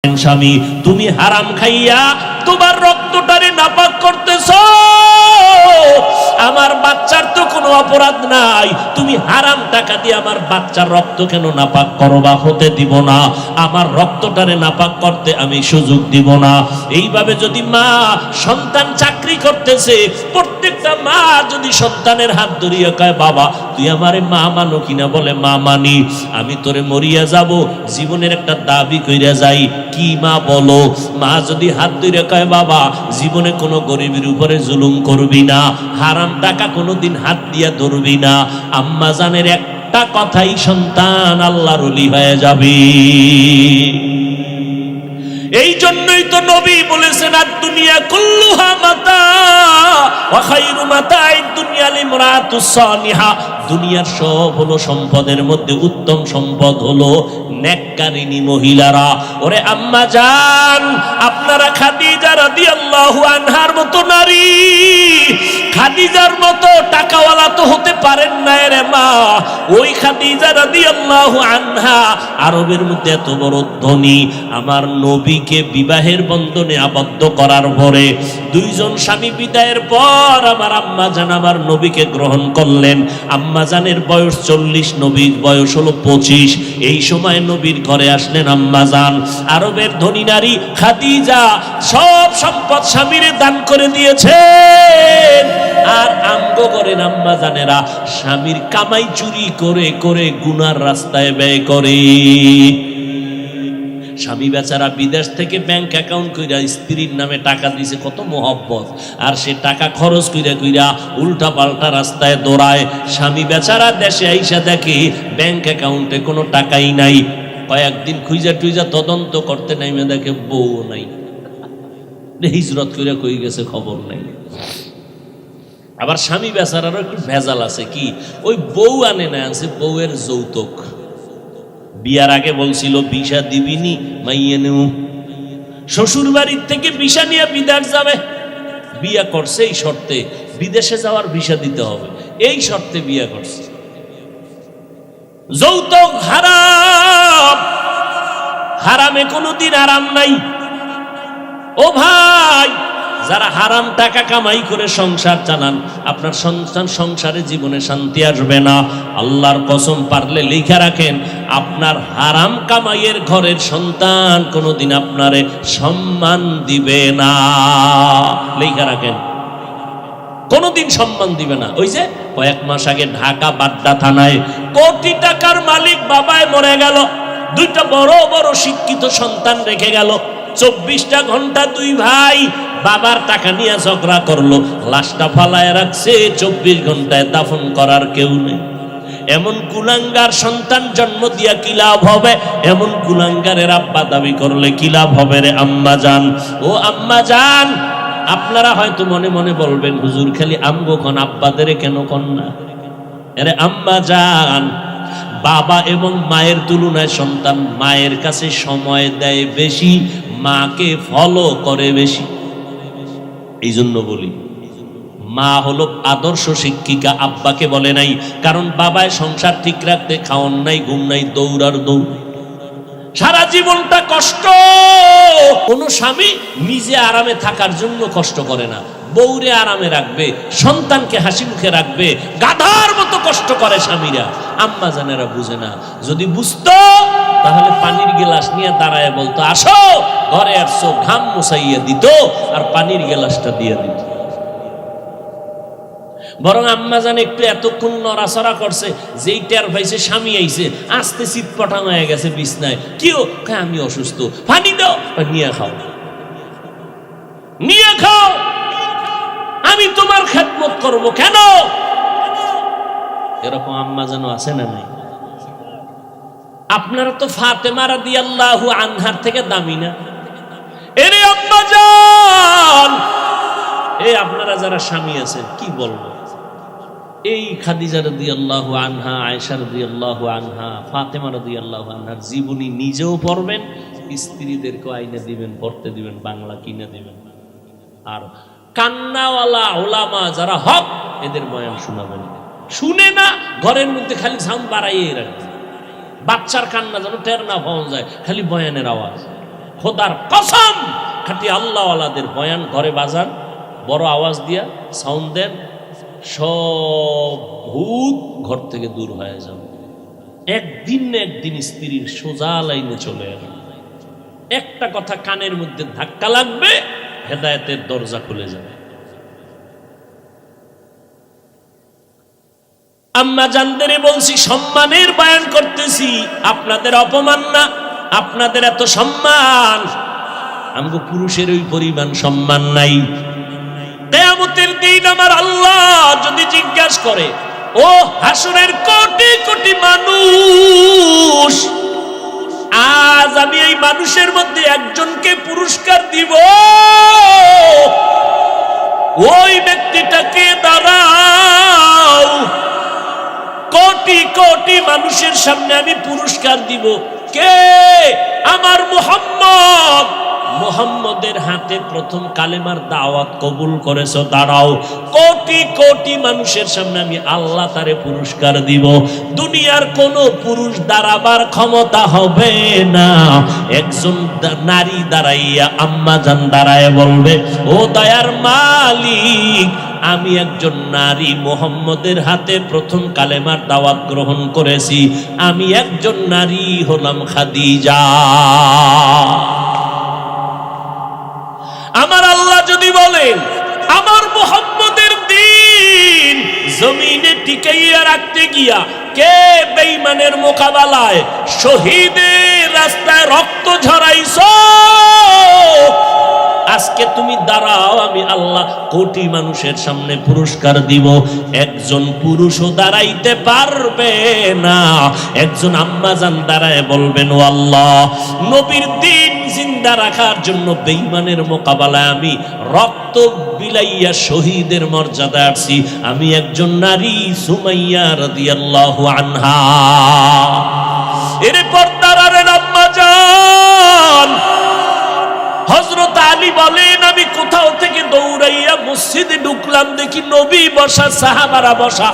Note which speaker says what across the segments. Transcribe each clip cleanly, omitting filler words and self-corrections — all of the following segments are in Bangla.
Speaker 1: স্বামী, তুমি হারাম খাইয়া তোমার রক্তটারে নাপাক করতেছ। আমার বাচ্চার তো কোনো অপরাধ নাই, তুমি হারাম টাকা দিয়ে আমার বাচ্চার রক্ত কেন নাপাক করবা? হতে দিব না, আমার রক্তটারে নাপাক করতে আমি সুযোগ দিব না। এইভাবে যদি মা সন্তান চাকরি করতেছে, প্রত্যেকটা মা যদি সন্তানের হাত ধরিয়া কয় বাবা তুই আমারে মা মানো কিনা, বলে মা মানি, আমি তোরে মরিয়া যাব, জীবনের একটা দাবি কইরা যাই, কি মা বলো? মা যদি হাত ধরে কয় বাবা জীবনে কোনো গরিবের উপরে জুলুম করবি না, হারাম টাকা কোনোদিন হাত দিয়া ধরবি না, আম্মা জানের একটা কথাই সন্তান আল্লাহর ওলি হয়ে যাবে। এই জন্যই তো নবী বলেছেন আর দুনিয়া কুল্লুহা মাতা ওয়া খায়রু মাতা'id দুনিয়া লিমরাতুস সালিহা, দুনিয়ার সব হলো সম্পদের মধ্যে উত্তম সম্পদ হলো নেককারিনী মহিলারা। ওরে আম্মা জান, আপনারা খাদিজা রাদিয়াল্লাহু আনহার মতো নারী, খাদিজার মতো টাকাওয়ালা তো হতে পারেন না রে মা। ওই খাদিজা রাদিয়াল্লাহু আনহা আরবের মধ্যে এত বড় ধনী, আমার নবীকে বিবাহের বন্ধনে আবদ্ধ করার পরে দুইজন স্বামী বিদায়ের পর আমার আম্মা জান আমার নবীকে গ্রহণ করলেন। আম্মা জানের বয়স 40, নবীর বয়স হলো 25। এই সময় নবীর ঘরে আসলেন আম্মা জান, আরবের ধনী নারী খাদিজা সব সম্পদ স্বামীরে দান করে দিয়েছেন। আর আমগো করেন আম্মা জানেরা স্বামীর কামাই চুরি করে করে গুনার রাস্তায় ব্যয় করে। স্বামী বেচারা বিদেশ থেকে ব্যাংক অ্যাকাউন্ট কইরা স্ত্রীর নামে টাকা দিছে, কত মোহব্বত, আর সে টাকা খরচ কইরা কইরা উল্টা পাল্টা রাস্তায় দৌড়ায়। স্বামী বেচারা দেশে আইসা দেখে ব্যাংক অ্যাকাউন্টে কোনো টাকাই নাই। কয়েকদিন খুঁজা টুইজা তদন্ত করতে নাইমে দেখে বউ নাই, হিজরত কইরা কই গেছে খবর নাই। আবার স্বামী বেচারারও একটু ভেজাল আছে, কি ওই বউ আনে না, আনছে বউয়ের যৌতুক। বিয়ার আগে বলছিল বিশা দিবিনি মাইয়ে নেউ, শ্বশুর বাড়ির থেকে বিশা নিয়ে বিদেশ যাবে। বিয়া করছে এই শর্তে, বিদেশে যাওয়ার ভিসা দিতে হবে, এই শর্তে বিয়া করছে। যৌতুক হারাম, হারামে কোনোদিন আরাম নাই। ও ভাই, যারা হারাম টাকা কামাই করে সংসার চালান, আপনার সংসারে জীবনে শান্তি আসবে না। আল্লাহর কসম, পারলে লিখে রাখেন, আপনার হারাম কামাইয়ের ঘরের সন্তান কোনোদিন আপনারে সম্মান দিবে না। লিখে রাখেন, কোনোদিন সম্মান দিবে না। ওই যে কয়েক মাস আগে ঢাকা বাড্ডা থানায় কোটি টাকার মালিক বাবায় মরে গেল, দুইটা বড় বড় শিক্ষিত সন্তান রেখে গেল। 24টা ঘন্টা দুই ভাই বাবার টাকা নিয়ে ঝগড়া করলো, লাশটা ফালায় রাখছে, 24 ঘন্টায় দাফন করার কেউ নেই। এমন কুলাঙ্গার সন্তান জন্ম দিয়া কি লাভ হবে? এমন কুলাঙ্গারের আব্বা দাবি করলে কি লাভ হবে রে আম্মা জান? ও আম্মা জান, আপনারা হয়তো মনে মনে বলবেন হুজুর খালি আমগো কোন আব্বাদের কেন কন না? আরে আম্মা জান, বাবা এবং মায়ের তুলনায় সন্তান মায়ের কাছে সময় দেয় বেশি, মাকে ফলো করে বেশি। এই জন্য বলি মা হলো আদর্শ শিক্ষিকা, আব্বাকে বলে নাই। কারণ বাবায় সংসার ঠিক রাখতে খাওয়ান নাই, ঘুম নাই, দৌড়ার দৌড়, সারা জীবনটা কষ্ট। কোন স্বামী নিজে আরামে থাকার জন্য কষ্ট করে না, বউরে আরামে রাখবে, সন্তানকে হাসি মুখে রাখবে, গাধার মতো কষ্ট করে স্বামীরা। আম্মা জানেরা বুঝে না। যদি বুঝতো তাহলে পানির গিলাস নিয়ে দাঁড়ায় বলতো আসো ঘরে আসছো, ঘাম মুছাইয়া দিত আর পানির গিলাসটা দিয়ে দিত। বরং আম্মা জান একটু এতক্ষণ নড়াচড়া করছে, যেই টের পাইছে স্বামী আইছে, আস্তে চিৎপটাং হয়ে গেছে বিছনায়। কিও? আমি অসুস্থ, পানি দাও, নিয়ে খাও, নিয়ে খাও, আমি তোমার খেদমত করব কেন? এরকম আম্মা যেন আছে না নাই? আপনারা তো ফাতেমা রাদিয়াল্লাহু আনহার থেকে দামি না? এরে আম্মা জান, এই আপনারা যারা স্বামী আছেন কি বলবো, এই খাদিজা রাদিয়াল্লাহু আনহা, আয়েশা রাদিয়াল্লাহু আনহা, ফাতেমা রাদিয়াল্লাহু আনহার জীবনী নিজেও পড়বেন, স্ত্রীদেরকে আইনে দিবেন, পড়তে দিবেন, বাংলা কিনে দিবেন। আর কান্নাওয়ালা ওলামা যারা হক, এদের বয়ান শোনাবেন। শুনে না, ঘরের মধ্যে খালি সাউন্ড বাড়াইয়ে রাখবে, বাচ্চার কান্না যেন টের না পাওয়া যায়, খালি বয়ানের আওয়াজ। খোদার কসম, খাঁটি আল্লাহওয়ালাদের বয়ান ঘরে বাজান, বড় আওয়াজ দিয়া সাউন্ড দেন, সব ভূত ঘর থেকে দূর হয়ে যাবে। একদিন না একদিন স্ত্রীর সোজা লাইনে চলে এলো। একটা কথা কানের মধ্যে ধাক্কা লাগবে, হেদায়েতের দরজা খুলে যাবে। আম্মা জানদের বলছি, সম্মানের বয়ান করতেছি, আপনাদের অপমান না, আপনাদের এত সম্মান, আমগো পুরুষের ওই পরিমাণ সম্মান নাই। কিয়ামতের দিন আমার আল্লাহ যদি জিজ্ঞাসা করে, ও হাসরের কোটি কোটি মানুষ, আজ আমি এই মানুষের মধ্যে একজনকে পুরস্কার দিব, ওই ব্যক্তিটাকে দাঁড়াও, কোটি কোটি মানুষের সামনে আমি পুরস্কার দিব। কে? আমার মুহাম্মদ। মুহাম্মদের হাতে প্রথম কালেমার দাওয়াত কবুল করেছো, দাঁড়াও। কোটি কোটি মানুষের সামনে আমি আল্লাহ তারে পুরস্কার দিব। দুনিয়ার কোন পুরুষ দাঁড়াবার ক্ষমতা হবে না। একজন নারী দাঁড়াইয়া, আম্মা জান দাঁড়ায় বলবে, ও দয়ার মালিক, আমি একজন নারী মুহাম্মদের হাতে প্রথম কালেমার দাওয়াত গ্রহণ করেছি, আমি একজন নারী হলাম খাদিজা। আমার আল্লাহ যদি বলেন, আমার মুহাম্মদের দ্বীন জমিনে টিকাইয়া রাখতে গিয়া কে বেঈমানের মোকাবেলায় শহীদের রাস্তায় রক্ত ঝরাইছো, আজকে তুমি দাঁড়াও, আমি আল্লাহ কোটি মানুষের সামনে পুরস্কার দিব। একজন পুরুষও দাঁড়াইতে পারবে না। একজন আম্মাজান দাঁড়ায় বলবেন, ও আল্লাহ, নবীর দ্বীন জিন্দা রাখার জন্য বেঈমানের মোকাবেলায় আমি রক্ত বিলাইয়া শহীদের মর্যাদা আসছি, আমি একজন নারী, সুমাইয়া রাদিয়াল্লাহু আনহা। এরপর দাঁড়ালেন আম্মাজান হযরত আলী বলেন, আমি কোথাও থেকে দৌড়াইয়া মসজিদে ঢুকলাম, দেখি নবী বসা, সাহাবারা বসা।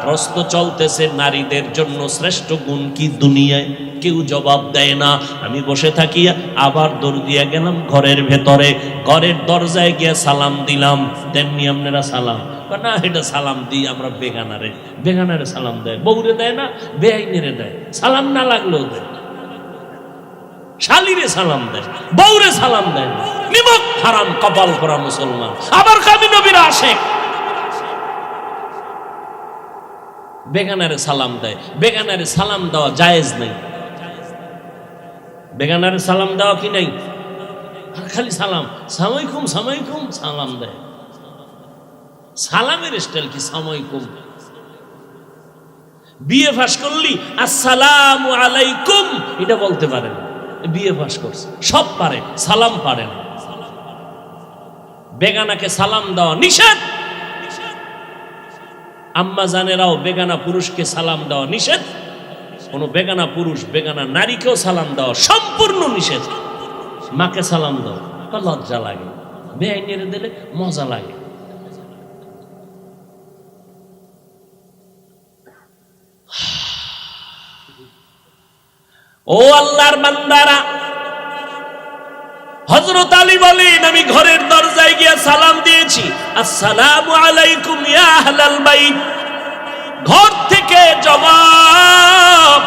Speaker 1: প্রশ্ন চলতেছে, নারীদের জন্য শ্রেষ্ঠ গুণ কি দুনিয়ায়? কেউ জবাব দেয় না। আমি বসে থাকিয়া আবার দৌড় দিয়া গেলাম ঘরের ভেতরে, ঘরের দরজায় গিয়া সালাম দিলাম। তেমনি আপনারা সালাম না, এটা সালাম দিই আমরা বেগানারে, বেগানারে সালাম দেয়, বউরে দেয় না, বেআইনেরে দেয়, সালাম না লাগলেও দেয়। শালিরে সালাম দেয়, বউরে সালাম দেয়, নিমক হারাম কপাল করা মুসলমান। আবার কামি নবীর আশেক, বেগানারে সালাম দেয়। বেগানারে সালাম দেওয়া জায়েজ নাই। বেগানারে সালাম দেওয়া কি নাই? খালি সালাম, সালামালাইকুম সালামালাইকুম সালাম দেয়। সালামের স্টাইল কি সালামালাইকুম? বিএ পাস করলি আসসালামু আলাইকুম এটা বলতে পারেন, বিএ পাস করছে, সব পারে, সালাম পারে না। বেগানাকে সালাম দেওয়া নিষেধ। আম্মা জানেরাও বেগানা পুরুষকে সালাম দেওয়া নিষেধ। কোন বেগানা পুরুষ বেগানা নারীকেও সালাম দেওয়া সম্পূর্ণ নিষেধ। মাকে সালাম দাও, লজ্জা লাগে, বেআইনের দিলে মজা লাগে। ও আল্লাহর বান্দারা, হযরত আলী বলেন, আমি ঘরের দরজায় গিয়ে সালাম দিয়েছি, আসসালামু আলাইকুম ইয়া আহলাল বাইত। ঘর থেকে জবাব,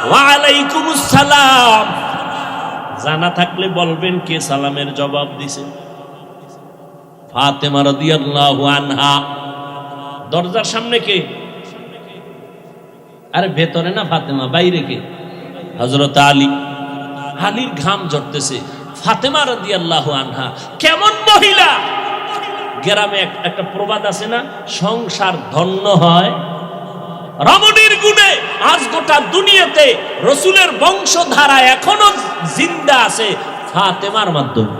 Speaker 1: ওয়া আলাইকুমুস সালাম। জানা থাকলে বলবেন কে সালামের জবাব দিছে? ফাতেমা রাদিয়াল্লাহু আনহা। দরজার সামনে কে? আরে ভেতরে না ফাতেমা, বাইরে কে? হযরত আলী। আলীর ঘাম ঝরতেছে। ফাতেমা রাদিয়াল্লাহু আনহা কেমন মহিলা! গ্রামে একটা প্রবাদ আছে না, সংসার ধন্য হয় রমণীর গুণে। আজ গোটা দুনিয়াতে রাসূলের বংশধারা এখনো জিন্দা আছে ফাতেমার মাধ্যমে।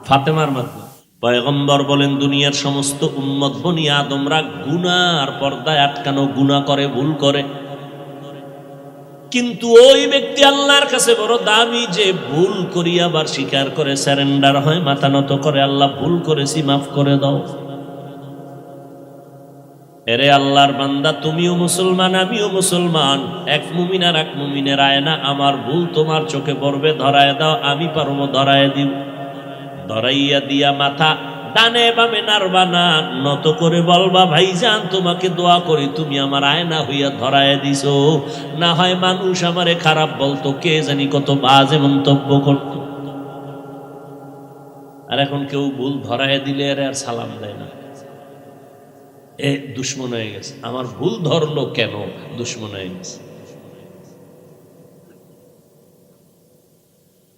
Speaker 1: ফাতেমার মাধ্যমে পয়গম্বর বলেন, দুনিয়ার সমস্ত উম্মত বনি আদমরা গুনার পর্দায় আটকানো, গুনাহ করে, ভুল করে, কিন্তু ওই ব্যক্তি আল্লাহর কাছে বড় দামি যে ভুল করি আবার স্বীকার করে, সারেন্ডার হয়, মাথা নত করে, আল্লাহ ভুল করেছি মাফ করে দাও। এরে আল্লাহর বান্দা, তুমিও মুসলমান, আমিও মুসলমান, এক মুমিন আর এক মুমিনের আয়না। আমার ভুল তোমার চোখে পড়বে, ধরায় দাও, আমি পারবো ধরায় দিব। ধরাইয়া দিয়া মাথা ডানে বামে নাড়বা না, নত করে বলবা ভাইজান তোমাকে দোয়া করি, তুমি আমার আয়না হইয়া ধরায় দিছো। না হয় মানুষ আমারে খারাপ বলতো, কে জানি কত বাজে মন্তব্য করত। আর এখন কেউ ভুল ধরায় দিলে আর সালাম দেয় না, এ দুশ্মন হয়ে গেছে। আমার ভুল ধরলো কেন, দুশ্মন হয়ে গেছে।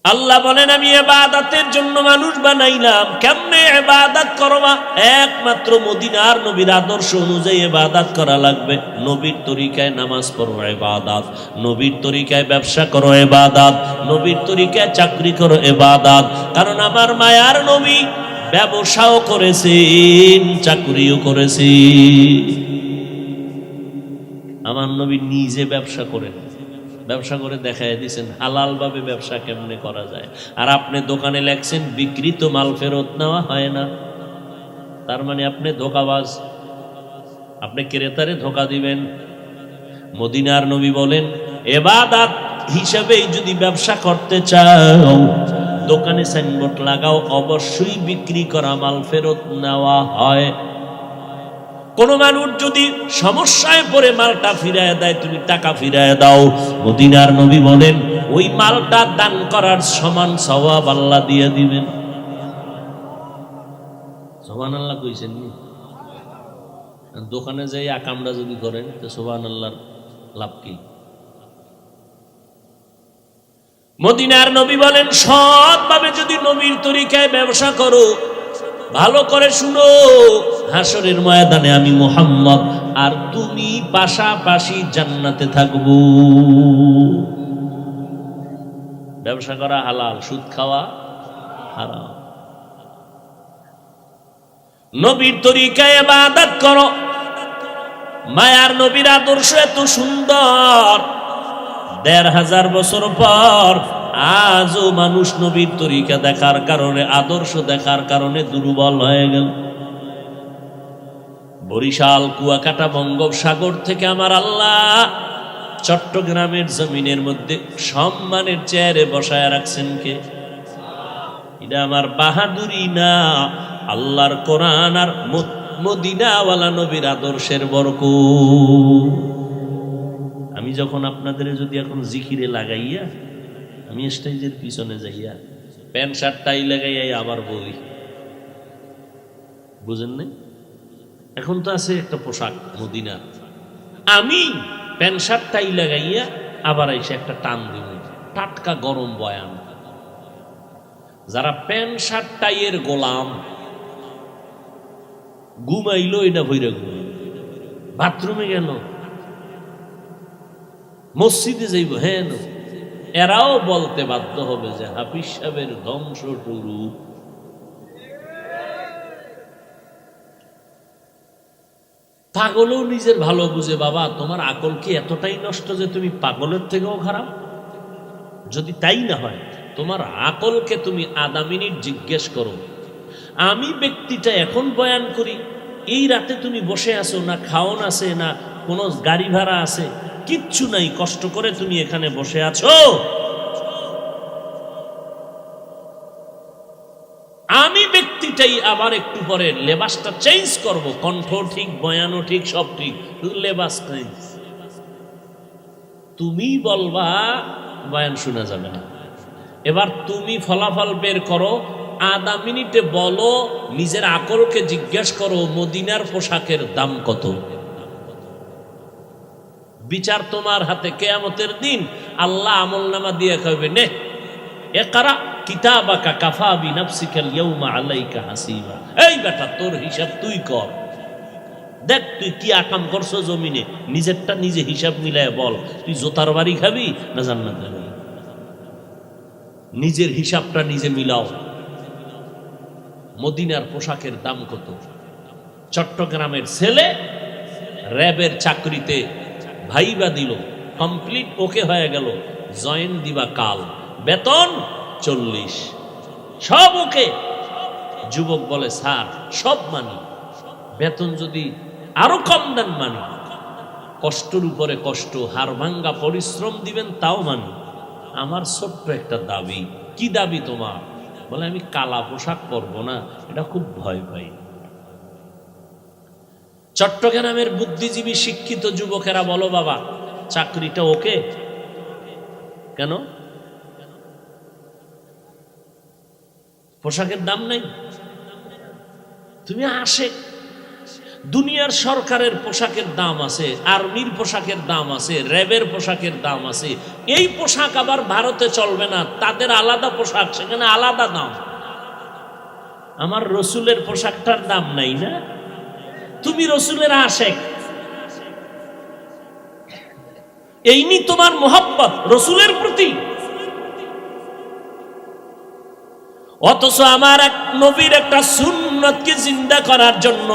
Speaker 1: আল্লাহ বলেন আমি ইবাদতের জন্য মানুষ বানাইলাম। কেমনে ইবাদত করবা? একমাত্র মদিনার নবীর আদর্শ অনুযায়ী ইবাদত করা লাগবে। নবীর তরিকায় নামাজ পড়ো ইবাদত, নবীর তরিকায় ব্যবসা করো ইবাদত, নবীর তরিকায় চাকরি করো ইবাদত। কারণ আমার মায়ার নবী ব্যবসাও করেছেন, চাকরিও করেছেন। আমার নবী নিজে ব্যবসা করেন, ব্যবসা করে দেখাই দিয়েছেন হালাল ভাবে ব্যবসা কেমনে করা যায়। আর আপনি দোকানে লেখছেন বিক্রিত মাল ফেরত নেওয়া হয় না, তার মানে আপনি ধোঁকাবাজ, আপনি ক্রেতারে ধোঁকা দিবেন। মদিনার নবী বলেন ইবাদত হিসাবে যদি ব্যবসা করতে চাও, দোকানে সাইনবোর্ড লাগাও, অবশ্যই বিক্রি করা মাল ফেরত নেওয়া হয়। কোন মানুষ যদি সমস্যায় পড়ে মালটা ফিরায় দেয়, তুমি টাকা ফিরায় দাও, মদিনার নবী বলেন ওই মালটা দান করার সমান সওয়াব আল্লাহ দিয়ে দিবেন। সুবহানাল্লাহ কইছেন নি? দোকানে যাই আকামরা যদি করেন তো সুবহানাল্লাহর লাভ কি? মদিনার নবী বলেন সৎভাবে যদি নবীর তরিকায় ব্যবসা করো, ভালো করে শুনো, হাসরের ময়দানে আমি মুহাম্মদ আর তুমি পাশাপাশি জান্নাতে থাকবো। ব্যবসা করা হালাল, সুদ খাওয়া হারাম। নবীর তরিকায় ইবাদত করো। মায়ার নবীর আদর্শ এত সুন্দর, ১৫০০ বছর পর আজও মানুষ নবীর তরিকা দেখার কারণে, আদর্শ দেখার কারণে দুর্বল হয়ে গেল। বরিশাল, কুয়াকাটা, বঙ্গোপসাগর থেকে আমার আল্লাহ চট্টগ্রামের জমিনের মধ্যে সম্মানের চেয়ারে বসায় রাখছেন কে? এটা আমার বাহাদুরি না, আল্লাহর কোরআন আর মদিনাওয়ালা নবীর আদর্শের বরকত। আমি যখন আপনাদের যদি এখন জিকিরে লাগাইয়া, আমি স্টেজের পিছনে যাইয়া প্যান্ট শার্ট টাই লাগাইয়া আবার বই, বুঝেন না? এখন তো আছে একটা পোশাক মদিনা, আমি প্যান্ট শার্ট টাই লাগাইয়া আবার এসে একটা টান দিব, টাটকা গরম বয়ান। যারা প্যান্ট শার্ট টাইয়ের গোলাম, ঘুমাইলো এটা ভৈরা ঘুমাই, বাথরুমে গেল, মসজিদে যাইব, হ্যাঁ, এরাও বলতে বাধ্য হবে যে হাফিজ সাহেবের ধ্বংস শুরু। পাগলও নিজের ভালো বুঝে, বাবা তোমার আকল কি এতটাই নষ্ট যে তুমি পাগলের থেকেও খারাপ? যদি তাই না হয়, তোমার আকলকে তুমি আধা মিনিট জিজ্ঞেস করো, আমি ব্যক্তিটা এখন বয়ান করি, এই রাতে তুমি বসে আছো, না খাওন আছে, না কোনো গাড়ি ভাড়া আছে, কিচ্ছু নাই, কষ্ট করে তুমি এখানে বসে আছো। আমি ব্যক্তিটাই আবার একটু পরে লেবাসটা চেঞ্জ করব, কণ্ঠ ঠিক, বয়ানও ঠিক, সব ঠিক, লেবাস চেঞ্জ। তুমি বলবা বয়ান শোনা যাবে না। এবার তুমি ফলাফল বের করো, আধা মিনিটে বলো, নিজের আকলকে জিজ্ঞেস করো মদিনার পোশাকের দাম কত। বিচার তোমার হাতে। কিয়ামতের দিন আল্লাহ আমলনামা দিয়ে কইবে, নে ইকরা কিতাবাকা কাফা বিনাফসিকাল ইয়াউমা আলাইকা হাসিবা। এই বেটা, তোর হিসাব তুই কর, দেখ তুই কি আকাম করছো জমিনে, নিজেরটা নিজে হিসাব মিলায় বল, তুই জোতার বাড়ি খাবি না জান্নাত যাবি? নিজের হিসাবটা নিজে মিলাও। মদিনার পোশাকের দাম কত? চট্টগ্রামের ছেলে র্যাবের চাকরিতে ভাইবা দিল, কমপ্লিট ওকে হয়ে গেল, জয়েন দিবা কাল, বেতন 40, সব ওকে। যুবক বলে স্যার সব মানি, বেতন যদি আরো কম দেন মানি, কষ্টের উপরে কষ্ট, হাড় ভাঙ্গা পরিশ্রম দিবেন তাও মানি। আমার ছোট্ট একটা দাবি। কি দাবি তোমার? বলে আমি কালা পোশাক পরবো না, এটা খুব ভয় পাই। চট্টগ্রামের বুদ্ধিজীবী শিক্ষিত যুবকেরা বলো বাবা, চাকরিটা ওকে? কেন? পোশাকের দাম নাই? তুমি আসে দুনিয়ার সরকারের পোশাকের দাম আছে, আর্মির পোশাকের দাম আছে, র্যাবের পোশাকের দাম আছে। এই পোশাক আবার ভারতে চলবে না, তাদের আলাদা পোশাক, সেখানে আলাদা দাম। আমার রসুলের পোশাকটার দাম নাই না? তুমি রসুলের আশেক, এই নি তোমার মোহাব্বত রসুলের প্রতি। অথচ আমার এক নবীর একটা সুন্নতকে জিন্দা করার জন্য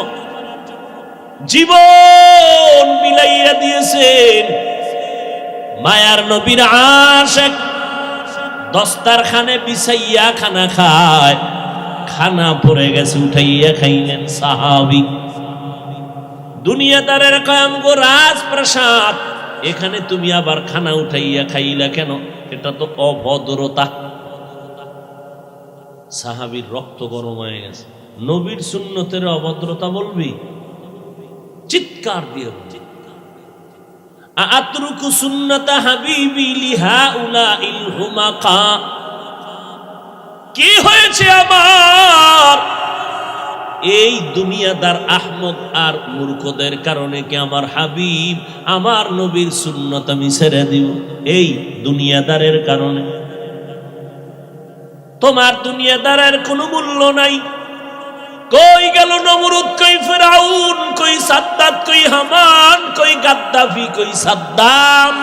Speaker 1: জীবন বিলাইয়া দিয়েছেন। মায়ার নবীর আশেক দস্তারখানে বিছাইয়া খানা খায়, খানা পড়ে গেছে উঠাইয়া খাইলেন সাহাবী। দুনিয়াদারের কয়াম গো রাজপ্রাসাদ, এখানে তুমি আবার খানা উঠাইয়া খাইলা কেন? এটা তো অভদ্রতা। সাহাবীর রক্ত গরম হয়ে গেছে। নবীর সুন্নতের অভদ্রতা বলবি? চিৎকার দিয়ে আতরুকু সুন্নাতা হাবিবি লিহাউলাইল হুমাকা। কি হয়েছে আমার এই দুনিয়াদার আহমদ আর মূর্খদের কারণে কি আমার হাবিব, আমার নবীর সুন্নত আমি ছেড়ে দিব এই দুনিয়াদারের কারণে? তোমার দুনিয়াদারের কোনো মূল্য নাই। কই গেল নমরুদ, কই ফিরাউন, কই সাদ্দাত, কই হামান, কই গাদ্দাফি, কই সাদ্দাম,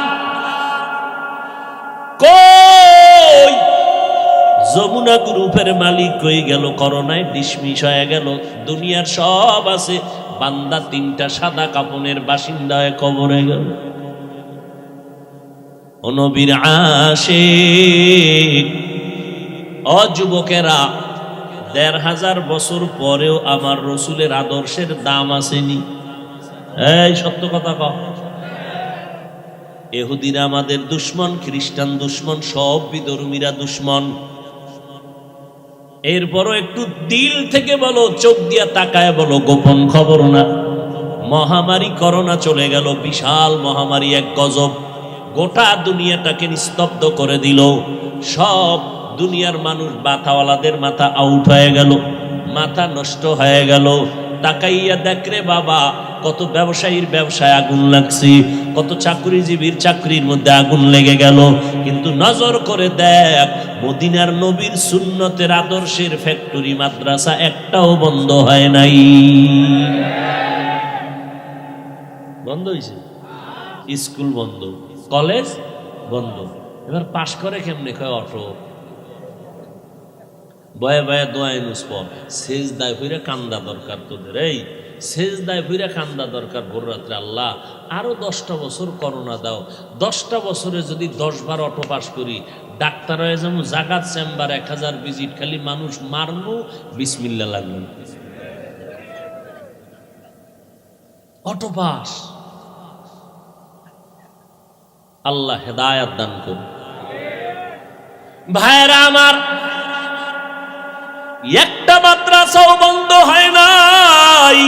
Speaker 1: কই যমুনা গ্রুপের মালিক কই গেল? করোনায় ডিসমিস হয়ে গেল। দুনিয়ার সব আছে, বান্দা তিনটা সাদা কাপনের বাসিন্দা হয়ে কবরে গেল। ও নবীর আশিক, অযুবকেরা, ১৫০০ বছর পরেও আমার রসুলের আদর্শের দাম আসেনি। এই সত্য কথা কও। ইহুদিরা আমাদের দুশ্মন, খ্রিস্টান দুশ্মন, সব বিধর্মীরা দুশ্মন। এরপরও একটু দিল থেকে বলো, চোখ দিয়া তাকায় বলো, গোপন খবর না। মহামারী করোনা চলে গেল, বিশাল মহামারী, এক গজব, গোটা দুনিয়াটাকে নিস্তব্ধ করে দিল। সব দুনিয়ার মানুষ, মাথাওয়ালাদের মাথা আউট হয়ে গেল, মাথা নষ্ট হয়ে গেল। তাকাইয়া দেখ রে বাবা, কত ব্যবসায়ীর ব্যবসায় আগুন লাগছে, কত চাকরিজীবীর চাকরির মধ্যে আগুন লেগে গেল। কিন্তু নজর করে দেখ, মদিনার নবীর সুন্নতের আদর্শের ফ্যাক্টরি, মাদ্রাসা একটাও বন্ধ হয় নাই। বন্ধ হয়েছে? স্কুল বন্ধ, কলেজ বন্ধ। এবার পাশ করে কেমনে? কয় অটো। বয়ে বয়ে দোয়াই নুসপর শেষ দায় ফিরে কান্দা দরকার তোদের। এই শেষ দায় ফিরে কান্দা দরকার ভোর রাত্রে। আল্লাহ আরো 10টা বছর করোনা দাও। 10টা বছরে যদি 10 বার অটো পাস করি, ডাক্তার হয়ে যাবো, জাগাত চেম্বার 1000 ভিজিট, খালি মানুষ মারমু, বিসমিল্লা লাগলো, অটো পাস। আল্লাহ হেদায়াত দান করুন। ভাইরা আমার, একটা মাদ্রাসাও বন্ধ হয় নাই।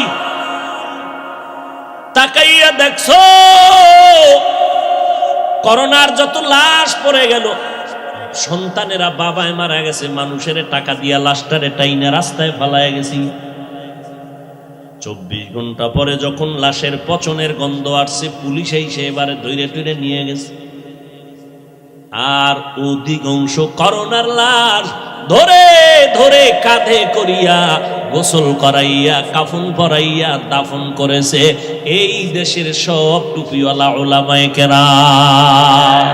Speaker 1: তাকাইয়া দেখছো করোনার যত লাশ পড়ে গেল, সন্তানেরা বাবায় মারা গেছে, মানুষের টাকা দিয়া লাশটারে টাইনে রাস্তায় ফালায় গেছি। 24 ঘন্টা পরে যখন লাশের পচনের গন্ধ আসছে, পুলিশ এসে এবারে ধৈর্য টুরে নিয়ে গেছে। আর অধিকাংশ করোনার লাশ ধরে ধরে কাঁধে করিয়া গোসল করাইয়া কাফন পরাইয়া দাফন করেছে এই দেশের সব টুপিওয়ালা উলামায়ে কেরাম।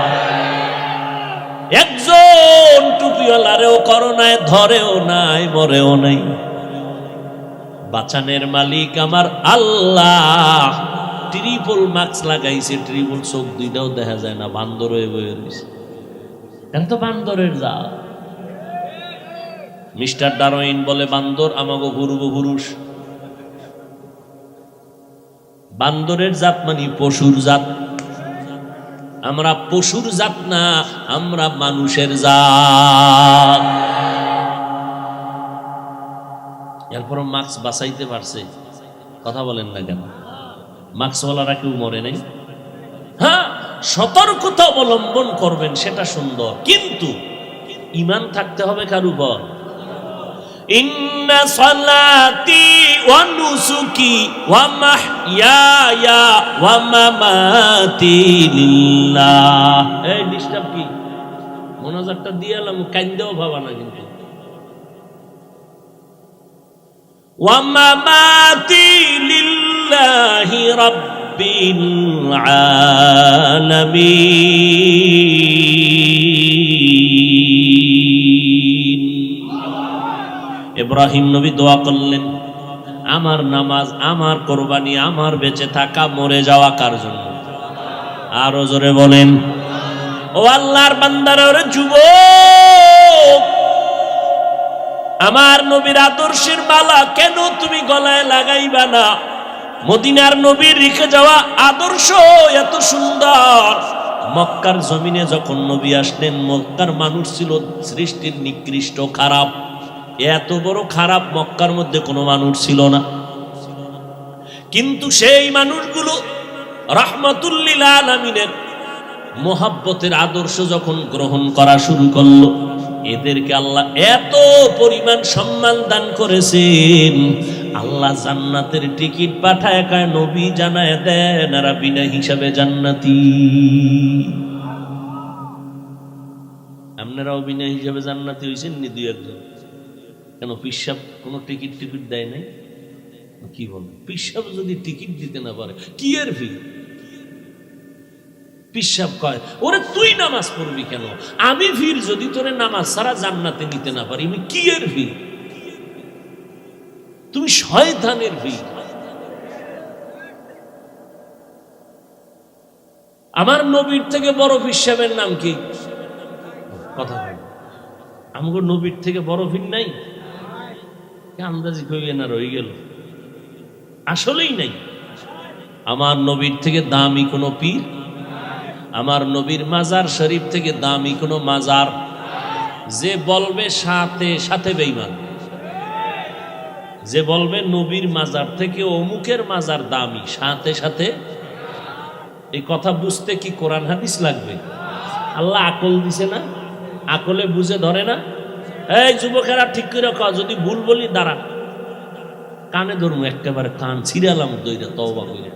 Speaker 1: একজন টুপিওয়ালারেও করোনায় ধরেও নাই, মরেও নাই। বাঁচানের মালিক আমার আল্লাহ। ট্রিপল মাস্ক লাগাইছে, ট্রিপল চোখ দুইটাও দেখা যায় না, বান্দর হয়ে বয়ে রয়েছে। এখন তো বান্দরের জাত। মিস্টার ডারউইন বলে বান্দর আমাগো পূর্বপুরুষ। বান্দরের জাত মানে পশুর জাত। আমরা পশুর জাত না, আমরা মানুষের জাত। এরপর মাস্ক বাঁচাইতে পারছে, কথা বলেন না কেন? মাস্কওয়ালারা কেউ মরে নাই। হ্যাঁ, সতর্কতা অবলম্বন করবেন, সেটা সুন্দর, কিন্তু ঈমান থাকতে হবে কার উপর? ইন্না সালাতি ওয়া নুসুকি ওয়া মাহইয়ায়া ওয়া মামাতি লিল্লাহ। এই ডিস্টার্ব কি? মোনাজাতটা দিয়ে এলাম, কাইন্দেও ভাবা না কিন্তু। ওয়া মামাতি লিল্লাহি রাব্বিল আলামিন। ইব্রাহিম নবী দোয়া করলেন, আমার নামাজ, আমার কোরবানি, আমার বেঁচে থাকা মরে যাওয়া কার জন্য? আরো জোরে বলেন। ও আল্লাহর বান্দারা, ওরে যুবক, আমার নবীর আদর্শের মালা কেন তুমি গলায় লাগাইবা না? মদিনার নবীর রেখে যাওয়া আদর্শ এত সুন্দর। মক্কার জমিনে যখন নবী আসলেন, মক্কার মানুষ ছিল সৃষ্টির নিকৃষ্ট, খারাপ। এত বড় খারাপ মক্কার মধ্যে কোনো মানুষ ছিল না, কিন্তু সেই মানুষগুলো রাহমাতুল লিল আলামিনের মোহাব্বতের আদর্শ যখন গ্রহণ করা শুরু করলো, এদেরকে আল্লাহ এত পরিমাণ সম্মান দান করেছেন, আল্লাহ জান্নাতের টিকিট পাঠায় কায় নবী জানায় দেন এরা বিনা হিসাবে জান্নাতি। আপনারাও বিনা হিসাবে জান্নাতি হয়েছেন নি দুই একজন? কেন, পিসাব কোনো টিকিট দেয় নাই? কি বলে, পিসাব যদি টিকিট দিতে না পারে কি এর ফি? পিসাব কয়, ওরে তুই নামাজ পড়বি কেন? আমি ফির যদি তোরে নামাজ ছাড়া জান্নাতে নিতে না পারি, আমি কি এর ফি? তুমি শয়তানের ফি। আমার নবীর থেকে বড় পিসাবের নাম কি? কথা বল, আমগো নবীর থেকে বড় ফির নাই? আন্দাজি কইবে না, রয়ে গেল, আসলেই নাই। আমার নবীর থেকে দামি কোনো পীর, আমার নবীর মাজার শরীফ থেকে দামি কোনো মাজার। যে বলবে সাথে সাথে বেঈমান, যে বলবে নবীর মাজার থেকে অমুকের মাজার দামি, সাথে সাথে। এই কথা বুঝতে কি কোরআন হাদিস লাগবে? আল্লাহ আকল দিছে না? আকলে বুঝে ধরে না? এই যুবকেরা ঠিক করে কও, যদি ভুল বলি দাঁড়া, কানে ধরবো একেবারে, কান ছিড়ালাম দইরা তওবা কইরা।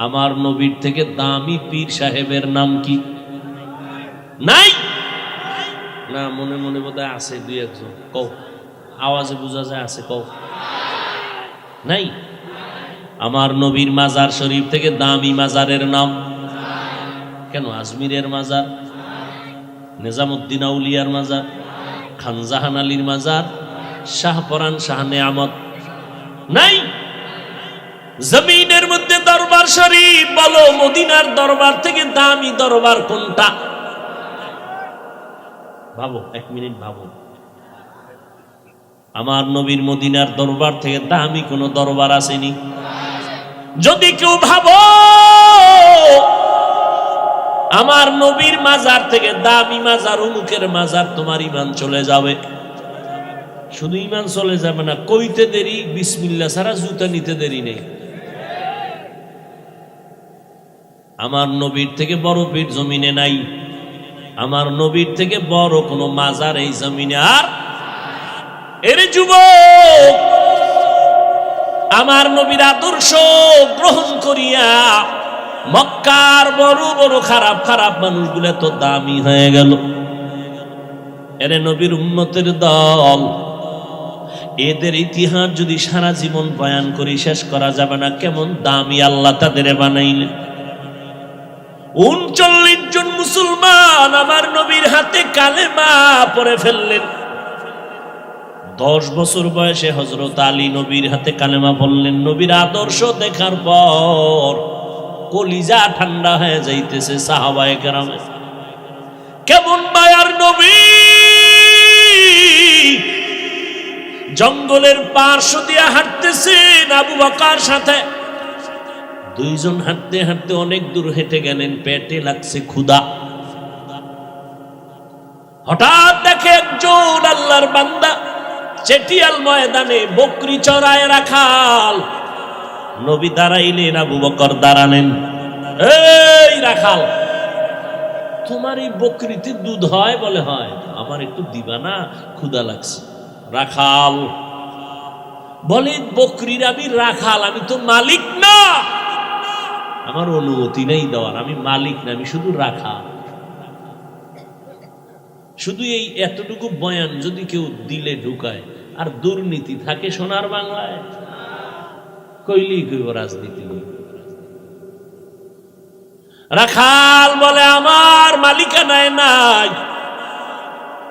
Speaker 1: আমার নবীর থেকে দামি পীর সাহেবের নাম কি? নাই না? মনে মনে বোধহয় আছে দুই একজন, কও, আওয়াজে বোঝা যায় আছে, কও। নাই? আমার নবীর মাজার শরীফ থেকে দামি মাজারের নাম কেন? আজমিরের মাজার, নিজামুদ্দিন আউলিয়ার মাজার, খানজাহান আলীর মাজার, শাহপরান শাহ নেয়ামত নাই? জমিনের মধ্যে দরবার শরীফ বলো, মদিনার দরবার থেকে দামি দরবার কোনটা? ভাবো, এক মিনিট ভাবো। আমার নবীর মদিনার দরবার থেকে দামি কোন দরবার আসেনি? যদি কেউ ভাবো আমার নবীর মাজার থেকে দামি মাজার অমুকের মাজার, তোমার ঈমান চলে যাবে। শুধু ঈমান চলে যাবে না, কইতে দেরি, বিসমিল্লাহ ছাড়া জুতা নিতে দেরি নেই। আমার নবীর থেকে বড় পীর জমিনে নাই, আমার নবীর থেকে বড় কোন মাজার এই জমিনে আর। এর যুবক, আমার নবীর আদর্শ গ্রহণ করিয়া মক্কার বড় বড় খারাপ খারাপ মানুষগুলো তো দামি হয়ে গেল। এরে নবীর উম্মতের দল, এদের ইতিহাস যদি সারা জীবন বয়ান করি শেষ করা যাবে না, কেমন দামি আল্লাহ তাদের বানাইলেন। ৩৯ জন মুসলমান আমার নবীর হাতে কালেমা পড়ে ফেললেন। 10 বছর বয়সে হযরত আলী নবীর হাতে কালেমা পড়লেন। নবীর আদর্শ দেখার পর কলিজা ঠান্ডা হয়ে যাইতেছে সাহাবায়ে কেরামের। কেমন মায়ার নবী, জঙ্গলের পার্শ্ব দিয়ে হাঁটতেছেন আবু বকর সাথে। দুইজন হাঁটতে হাঁটতে অনেক দূর হেঁটে গেলেন, পেটে লাগছে ক্ষুধা। হঠাৎ দেখে একজন আল্লাহর বান্দা চেটিয়াল ময়দানে বকরি চড়ায় রাখাল। নবী দাঁড়াইলেন, আবু বকর দাঁড়ালেন। এই রাখাল, তোমার এই বকরিতে দুধ হয়? বলে হয়। আমার একটু দিবা না, ক্ষুধা লাগছে। রাখাল বলে, বকরির আমি রাখাল, আমি তো মালিক না, আমার অনুমতি নেই দেওয়ার, আমি মালিক না, আমি শুধু রাখাল। শুধু এই এতটুকু বয়ান যদি কেউ দিলে ঢুকায়, আর দুর্নীতি থাকে সোনার বাংলায়, কইলি কইব রাজনীতি। রাখাল বলে, আমার মালিকানায় নাই।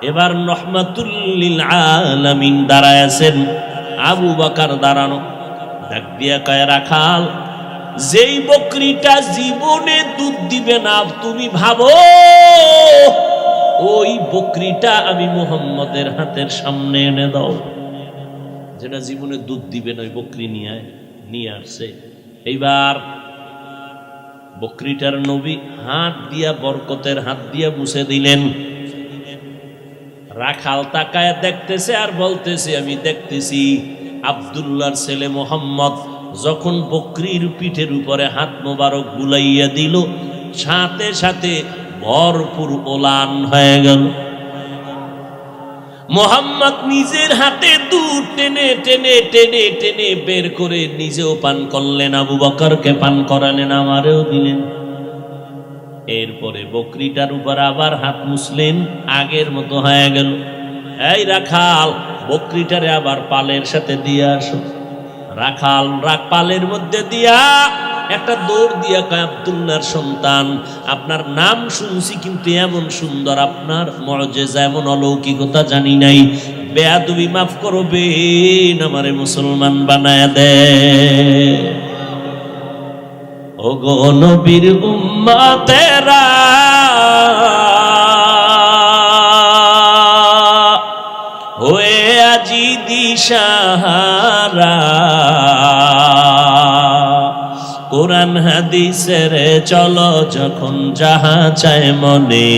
Speaker 1: এবার রহমাতুল লিল আলামিন দাঁড়ায় আছেন, আবু বকর দাঁড়ানো। ডাক দিয়া কয়, রাখাল, যেই বকরিটা জীবনে দুধ দিবে না, তুমি ভাবো ওই বকরিটা আমি মুহাম্মদের হাতের সামনে এনে দাও। যেটা জীবনে দুধ দিবে না, ওই বকরি নিয়ে আসছে। এইবার বকরিটার নবী হাত দিয়া, বরকতের হাত দিয়া মুছে দিলেন। রাখাল তাকায় দেখতেছে আর বলতেছে, আমি দেখতেছি আব্দুল্লাহর ছেলে মোহাম্মদ যখন বকরির পিঠের উপরে হাত মোবারক বুলাইয়া দিল, সাথে সাথে ভরপুর ওলান হয়ে গেল। মোহাম্মদ নিজের হাতে দুধ টেনে টেনে টেনে টেনে বের করে নিজেও পান করলেন, আবু বকরকে পান করালেন, আমারেও দিলেন। এরপরে বকরিটার উপর আবার হাত মুছলেন, আগের মতো হয়ে গেল। এই রাখাল, বকরিটারে আবার পালের সাথে দিয়ে আসো। রাখাল পালের মধ্যে দিয়া একটা দৌড় দিয়া কয়, আব্দুল্লাহর সন্তান, আপনার নাম শুনছি কিন্তু এমন সুন্দর, আপনার মুআজিজা এমন অলৌকিকতা জানি নাই। বেয়াদবি মাফ করবেন, আমারে মুসলমান বানায় দে। ও গো নবীর উম্মতেরা, হয়ে আজি দিশাহারা, কোরআন হাদিসের চলো যখন যাহা চায় মনে,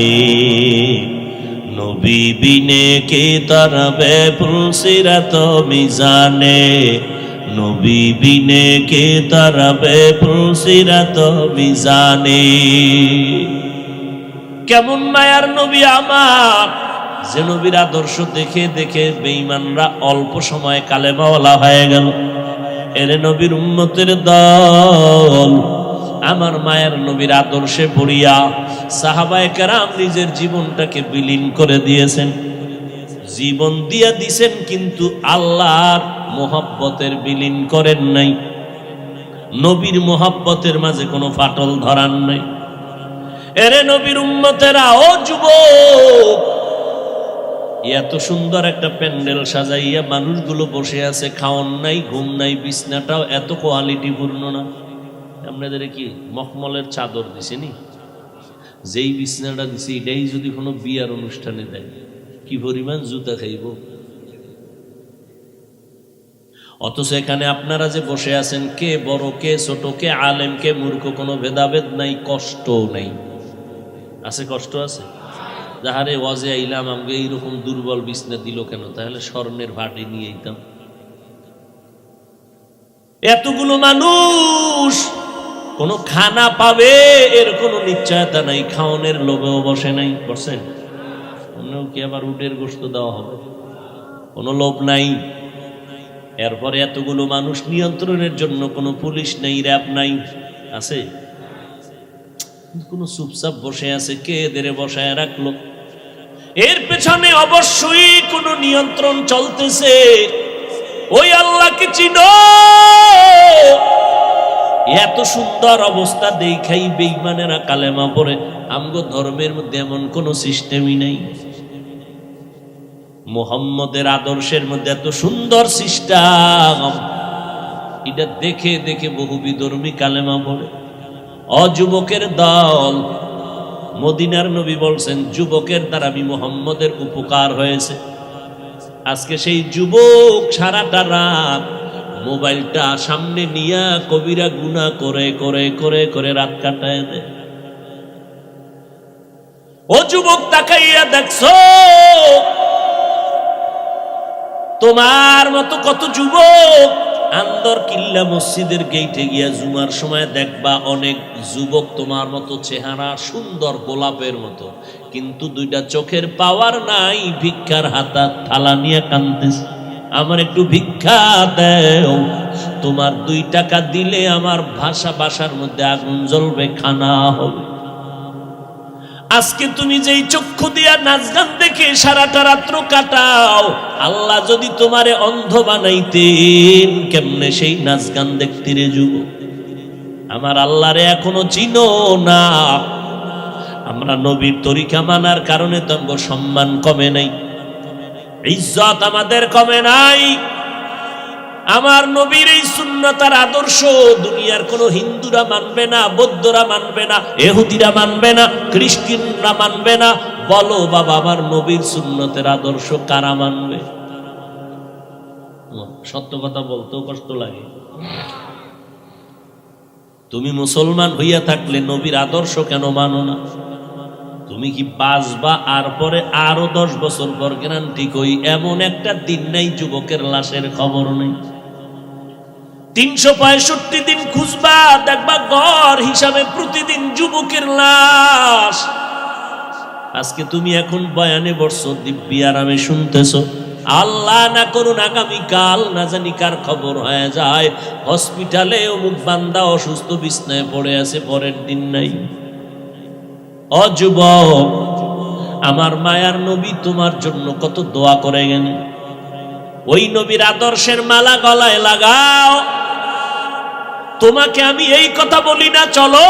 Speaker 1: নবী বিনে কে তরবে পুলসিরাত মিজানে, নবী বিনে কে তরবে পুলসিরাত মিজানে। কেমন মায়ার নবী আমার, যে নবীর আদর্শ দেখে দেখে বেঈমানরা অল্প সময় কালেমাওয়ালা হয়ে গেল। এর নবীর উম্মতের দল, আমার মায়ের নবীর আদর্শে পড়িয়া সাহাবায়ে কেরাম নিজের জীবনটাকে বিলীন করে দিয়েছেন। জীবন দিয়া দিছেন, কিন্তু আল্লাহর মোহাব্বতের বিলীন করেন নাই। নবীর মোহাব্বতের মাঝে কোনো ফাটল ধরান নাই। এরে নবীর উম্মতেরা, ও যুবক, এত সুন্দর একটা প্যান্ডেল সাজাইয়া মানুষগুলো বসে আছে, খাওয়ান নাই, ঘুম নাই, বিছনাটাও এত কোয়ালিটি পূর্ণ না। আপনাদের কি মখমলের চাদর দিছেনি? যেই বিছনাটা দিছে এটাই যদি কোনো বিয়ার অনুষ্ঠানে দেয়, কি পরিমাণ জুতা খাইব। অথচ এখানে আপনারা যে বসে আছেন, কে বড় কে ছোট, কে আলেম কে মূর্খ, কোনো ভেদাভেদ নাই, কষ্ট নাই। আছে? কষ্ট আছে? যাহারে ওয়াজে আইলাম, আমাকে এইরকম দুর্বল বিছনা দিল কেন? তাহলে স্বর্ণের ভাটি নিয়ে আইতাম। এতগুলো মানুষ কোন খানা পাবে এর কোনো নিশ্চয়তা নাই, খাওয়ানোর লোভেও বসে নাই। বসেন কি আবার উটের গোশত দেওয়া হবে? কোনো লোভ নাই। এরপরে এতগুলো মানুষ নিয়ন্ত্রণের জন্য কোনো পুলিশ নেই, র্যাব নাই। আছে? কোনো চুপচাপ বসে আছে, কে এদের বসায় রাখলো? এর পেছনে অবশ্যই কোনো নিয়ন্ত্রণ চলতেছে। ওই আল্লাহকে চিনো। এত সুন্দর অবস্থা দেখাই বেঈমানেরা কালেমা পড়ে। আমগো ধর্মের মধ্যে এমন কোন সিস্টেমই নেই। মুহাম্মদের আদর্শের মধ্যে এত সুন্দর সিস্টেম, এটা দেখে দেখে বহু বিধর্মী কালেমা পড়ে। অযুবকের দল, মদিনার নবী বলছেন যুবকের দ্বারা আমি মুহাম্মদের উপকার হয়েছে। আজকে সেই যুবক সারাটা রাত মোবাইলটা সামনে নিয়া কবিরা গুনাহ করে করে করে করে রাত কাটায় দেয়। ও যুবক, তাকাইয়া দেখছো তোমার মতো কত যুবক আন্দর কিল্লা মসজিদের গেইটে গিয়া জুমার সময় দেখবা অনেক যুবক তোমার মতো চেহারা, সুন্দর গোলাপের মতো, কিন্তু দুইটা চোখের পাওয়ার নাই, ভিক্ষার হাতা থালা নিয়ে কাঁদতেছে, আমার একটু ভিক্ষা দেও। তোমার 2 টাকা দিলে আমার বাসার মধ্যে আগুন জ্বলবে, খানা হবে। আজকে তুমি যেই চক্ষু দিয়া নাচ গান দেখে সারাটা রাত্র কাটাও, আল্লাহ যদি তোমারে অন্ধ বানাইতেন, কেমনে সেই নাচ গান দেখতে রে যুবক? আমার আল্লাহরে এখনো চিনো না। আমরা নবীর তরিকা মানার কারণে তো আমাদের সম্মান কমে নাই, ইজ্জত আমাদের কমে নাই। আমার নবীর এই সুন্নতার আদর্শ দুনিয়ার কোন হিন্দুরা মানবে না, বৌদ্ধরা মানবে না, ইহুদিরা মানবে না, খ্রিস্টানরা মানবে না। বলো বাবা, আমার নবীর সুন্নতের আদর্শ কারা মানবে? সত্য কথা বলতেও কষ্ট লাগে। তুমি মুসলমান হইয়া থাকলে নবীর আদর্শ কেন মানো না? তুমি কি বাঁচবা আর পরে আরো 10 বছর পর গ্যারান্টি কই এমন একটা দিন নাই যুবকের লাশের খবর নেই? 365 দিন খুঁজবা, দেখবা গড় হিসাবে প্রতিদিন যুবকের লাশ। আজকে তুমি এখন বয়ানে বসছো, দিব্যি আরামে শুনতেছো, আল্লাহ না করুন আগামীকাল না জানি কার খবর হয়ে যায় হসপিটালে অমুক বান্দা অসুস্থ বিছনায় পড়ে আছে, পরের দিন নাই। ও যুবক, আমার মায়ার নবী তোমার জন্য কত দোয়া করে গেলেন। ওই নবীর আদর্শের মালা গলায় লাগাও। তোমাকে আমি এই কথা বলি না চলো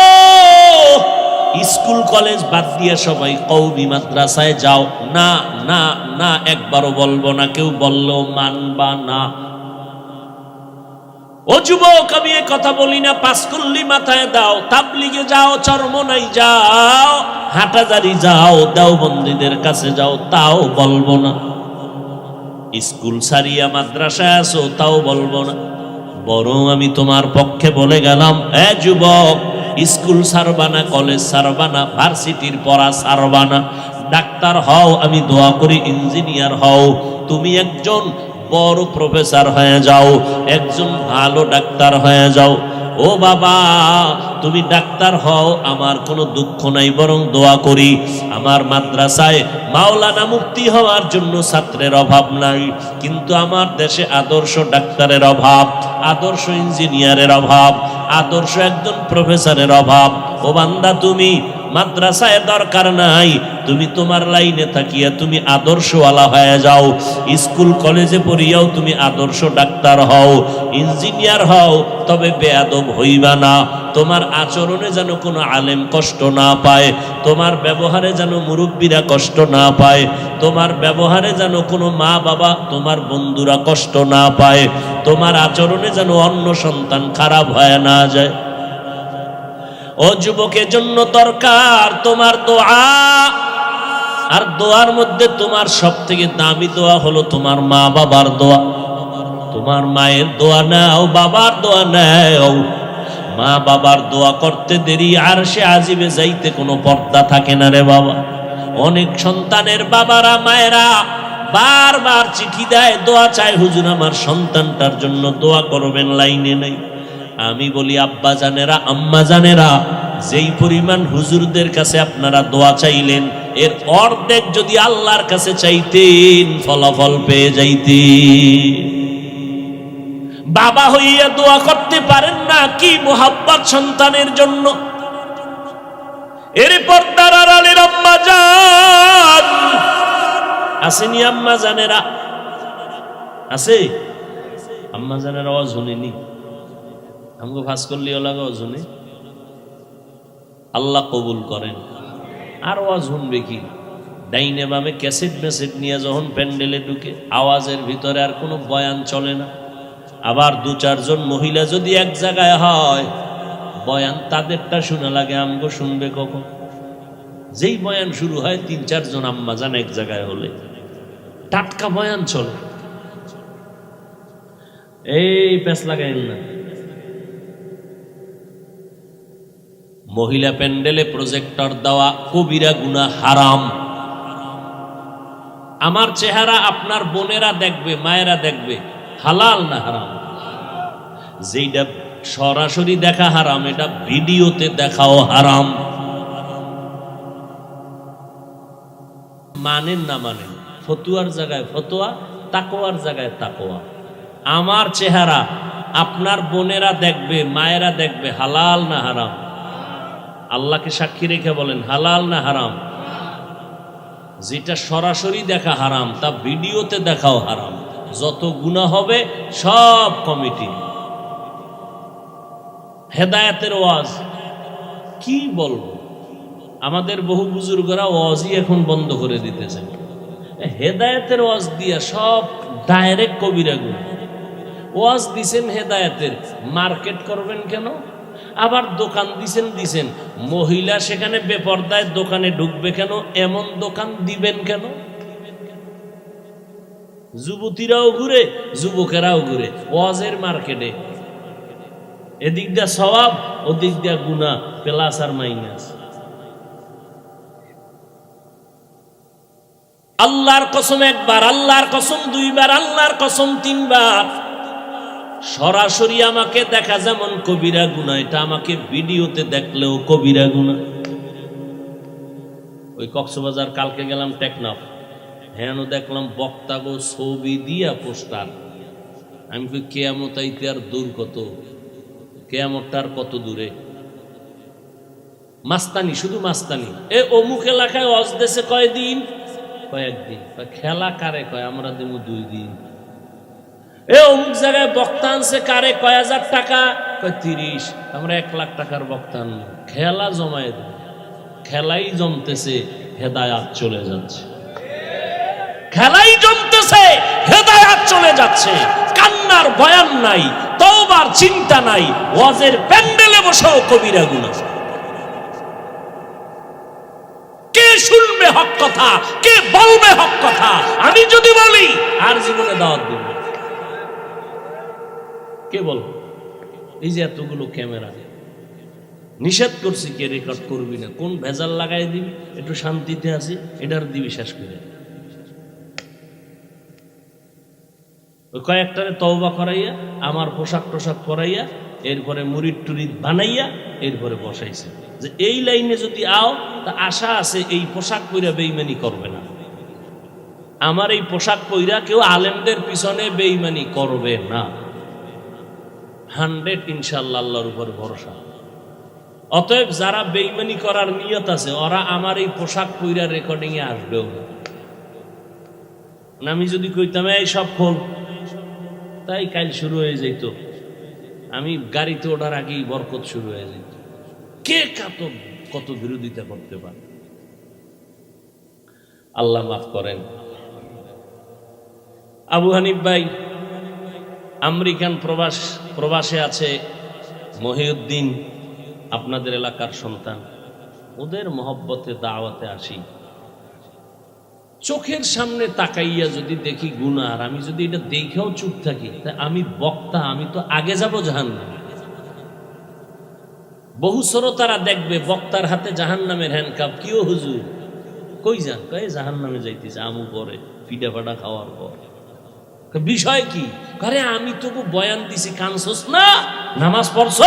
Speaker 1: স্কুল কলেজ বাদ দিয়ে সবাই কওমি মাদ্রাসায় যাও, না না না, একবারও বলবো না, কেউ বললেও মানবা না। ও যুবক, আমি এই কথা বলি না, পাঁচকুল্লি মাথায় দাও, তাবলিগে যাও, চরমনাই যাও, হাটাজারি যাও, দেওবন্দীদের কাছে যাও, তাও বলবো না। স্কুল সারিয়া মাদ্রাসায় আসো, তাও বলবো না। বরং আমি তোমার পক্ষে বলে গেলাম, এ যুবক, স্কুল সারবানা, কলেজ সারবানা, ভার্সিটির পড়া সারবানা, ডাক্তার হও, আমি দোয়া করি ইঞ্জিনিয়ার হও, তুমি একজন বড় প্রফেসর হয়ে যাও, একজন ভালো ডাক্তার হয়ে যাও। ও বাবা, তুমি ডাক্তার হও, আমার কোনো দুঃখ নাই, বরং দোয়া করি আমার মাদ্রাসায় মাওলানা মুফতি হওয়ার জন্য ছাত্রের অভাব নাই, কিন্তু আমার দেশে আদর্শ ডাক্তারের অভাব, আদর্শ ইঞ্জিনিয়ারের অভাব, আদর্শ একজন প্রফেসরের অভাব। ও বান্দা, তুমি মাদ্রাসায় দরকার নাই, তুমি তোমার লাইনে থাকিয়া তুমি আদর্শওয়ালা হয়ে যাও। স্কুল কলেজে পড়িয়াও তুমি আদর্শ ডাক্তার হও, ইঞ্জিনিয়ার হও, তবে বেয়াদব হইবা না। তোমার আচরণে যেন কোনো আলেম কষ্ট না পায়, তোমার ব্যবহারে যেন মুরব্বীরা কষ্ট না পায়, তোমার ব্যবহারে যেন কোনো মা বাবা, তোমার বন্ধুরা কষ্ট না পায়, তোমার আচরণে যেন অন্য সন্তান খারাপ হয়ে না যায়। ও যুবকের জন্য দরকার তোমার দোয়া, আর দোয়ার মধ্যে তোমার সব থেকে দামি দোয়া হলো তোমার মা বাবার দোয়া। তোমার মায়ের দোয়া নাও, বাবার দোয়া নাও। মা বাবার দোয়া করতে দেরি আরশে আজিমে যাইতে কোনো পর্দা থাকে না রে বাবা। অনেক সন্তানের বাবারা মায়েরা বারবার চিঠি দেয়, দোয়া চায়, হুজুর আমার সন্তানটার জন্য দোয়া করবেন, লাইনে নেই। আমি বলি আব্বা জানেরা, আম্মা জানেরা, যেই পরিমাণ হুজুরদের কাছে আপনারা দোয়া চাইলেন, এর অর্ধেক যদি আল্লাহর কাছে চাইতেন ফলাফল পেয়ে যাইতেন। বাবা হইয়া দোয়া করতে পারেন না, কি মোহাব্বত সন্তানের জন্য। এর পর্দার আড়ালের আম্মা জান আসেনি, আম্মা জানেরা আছে, আম্মা জানেরা আওয়াজ শুনিনি, আমাকে ফাঁস করলি ওলাগাও শুনে। আল্লাহ কবুল করেন। আর আওয়াজ শুনবে কি? ডাইনে বামে ক্যাসেট মেসেট নিয়ে যখন প্যান্ডেলে ঢুকে, আওয়াজের ভিতরে আর কোনো বয়ান চলে না। আবার 2-4 জন মহিলা যদি এক জায়গায় হয়, বয়ান তাদেরটা শোনা লাগে, আমগো শুনবে কখন? যেই বয়ান শুরু হয় 3-4 জন আম্মা জান এক জায়গায় হলে টাটকা বয়ান চলে। এই প্যাঁচ লাগাইন না। মহিলা প্যান্ডেলে প্রজেক্টর দেওয়া কবিরা গুনাহ, হারাম। আমার চেহারা আপনার বোনেরা দেখবে, মায়েরা দেখবে, হালাল না হারাম? যেটা সরাসরি দেখা হারাম, এটা ভিডিওতে দেখাও হারাম। মানেন না মানেন, ফতুয়ার জায়গায় ফতোয়া, তাকওয়ার জায়গায় তাকওয়া। আমার চেহারা আপনার বোনেরা দেখবে, মায়েরা দেখবে, হালাল না হারাম? আল্লাহকে সাক্ষী রেখে বলেন, হালাল না হারাম? যেটা সরাসরি দেখা হারাম, তা ভিডিওতে দেখাও হারাম। যত গুনাহ হবে সব কমিটি। হেদায়েতের ওয়াজ কি বলবো, আমাদের বহু বুজুর্গরা ওয়াজই এখন বন্ধ করে দিতেছেন। হেদায়েতের ওয়াজ দিয়া সব ডাইরেক্ট কবিরা গুনাহ। ওয়াজ দিছেন হেদায়েতের, মার্কেট করবেন কেন? আবার দোকান দিছেন, মহিলা সেখানে বেপরদায় দোকানে ঢুকবে কেন? এমন দোকান দিবেন কেন? যুবতীরাও ঘুরে, যুবকেরাও ঘুরে ওয়াজের মার্কেটে। এদিক দিয়া সওয়াব, ওদিক দিয়া গুনাহ, প্লাস আর মাইনাস। আল্লাহর কসম একবার, আল্লাহর কসম দুইবার, আল্লাহর কসম তিনবার। সরাসরি আমাকে দেখা যেমন কবিরা গুনাহ, এটা আমাকে ভিডিওতে দেখলেও কবিরা গুনাহ। ওই কক্সবাজার কালকে গেলাম টেকনাফ, হ্যাঁ দেখলাম বক্তা গো ছবি দিয়া পোস্টার। আমি কই কেয়ামত আইতে আর দূর কত, কেয়ামতটার কত দূরে। মাস্তানি, শুধু মাস্তানি। এ অমুক এলাকায় ওয়াজ দেশে কয়দিন? কয়েকদিন। খেলা কারে কয়? আমরা দেব 2 দিন। এ অমুক জায়গায় বক্তা আনছে কারে? কয় হাজার টাকা? কয় 30। আমরা 1 লাখ টাকার বক্তা আনলাম। খেলা জমায় দেয়, খেলাই জমতেছে, হেদায়াত চলে যাচ্ছে। খেলাই জমতেছে, হেদায়াত চলে যাচ্ছে। কান্নার বয়ান নাই, তওবার চিন্তা নাই, ওয়াজের প্যান্ডেলে বসেও কবিরা গুনাহ। কে শুনবে হক কথা? কে বলবে হক কথা? আমি যদি বলি আর জীবনে দাওয়াত দেব, কে বল? এই যে এতগুলো ক্যামেরা, নিষেধ করছি কে রেকর্ড করবি না, কোন ভেজাল লাগাই দিবি, একটু শান্তিতে আছি, এটার দিবি শেষ করে। কয়েকটারে তওবা করাইয়া, আমার পোশাক টোশাক পরাইয়া, এরপরে মুরিদ টুরিদ বানাইয়া, এরপরে বসাইছে যে এই লাইনে যদি আও তা আশা আছে এই পোশাক পইরা বেঈমানি করবে না। আমার এই পোশাক পইরা কেউ আলেমদের পিছনে বেঈমানি করবে না। 100 ইনশাআল্লাহ, আল্লাহর উপর ভরসা। অতএব যারা বেঈমানি করার নিয়ত আছে, ওরা আমার এই পোশাক পইরা রেকর্ডিং এ আসবেও না। আমি যদি কইতাম এই সব খোল, তাই কাল শুরু হয়ে যেত। আমি গাড়িতে ওঠার আগেই বরকত শুরু হয়ে যেত। কে কত বিরোধিতা করতে পারে? আল্লাহ মাফ করেন। আবু হানিফ ভাই আমেরিকান প্রবাসে আছে, মহিউদ্দিন আপনাদের এলাকার সন্তান। ওদের মহব্বতে দাওয়াতে আসি, চোখের সামনে তাকাইয়া যদি দেখি গুনাহ, আর আমি যদি এটা দেখেও চুপ থাকি, তা আমি বক্তা, আমি তো আগে যাব জাহান্নামে। বহু শ্রোতারা দেখবে বক্তার হাতে জাহান্নামের হ্যান্ডকাপ। কিও হুজুর কই যান? কয়ে জাহান্নামে যাইতেছে আমু পরে পিঠা পাটা খাওয়ার পর। বিষয় কি? আরে আমি তোকে বয়ান দিছি, কানছস না? নামাজ পড়ছ?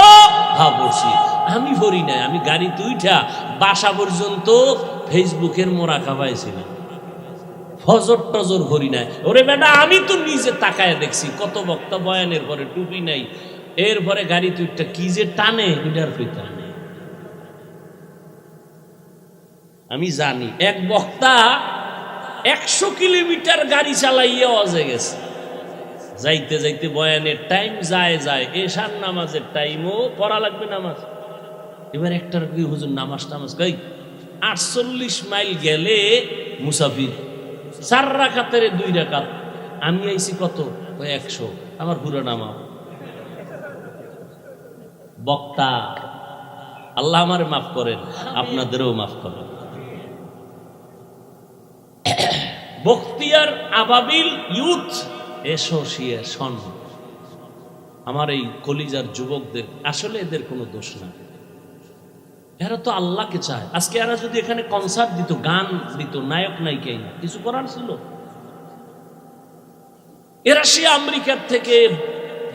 Speaker 1: হ্যাঁ পড়ছি। আমি পড়ি নাই, আমি গাড়িতে উঠা বাসা পর্যন্ত ফেসবুকের মোরা খাওয়াইছিলাম, ফজর টজর করি নাই। ওরে বেটা, আমি তো নিজে তাকায় দেখছি কত বক্তা বয়ানের পরে টুপি নাই, এরপরে গাড়িতে উঠটা কি যে টানে, এটার কইতা আমি জানি। এক বক্তা 100 কিলোমিটার গাড়ি চালাইয়া অজে গেছে, যাইতে যাইতে বয়ানের টাইম যায়, এশার নামাজের টাইমও পড়া লাগবে নামাজ। এবার একটার কি হুজুর নামাজ কই 48 মাইল গেলে মুসাফির 4 রাকাতের 2 রাকাত, আমি আইছি কত? 100। আমার পুরো নামাও বক্তা। আল্লাহ আমারে মাফ করেন, আপনাদেরও মাফ করেন। বখতিয়ার আবাবিল ইউথ অ্যাসোসিয়েশন আমার এই কলিজার যুবকদের আসলে এদের কোনো দোষ না, এরা তো আল্লাহকে চায়। আজকে এরা যদি এখানে কনসার্ট দিত, গান দিত, নায়ক নায়িকা কিছু করার ছিল? এরা সে আমেরিকার থেকে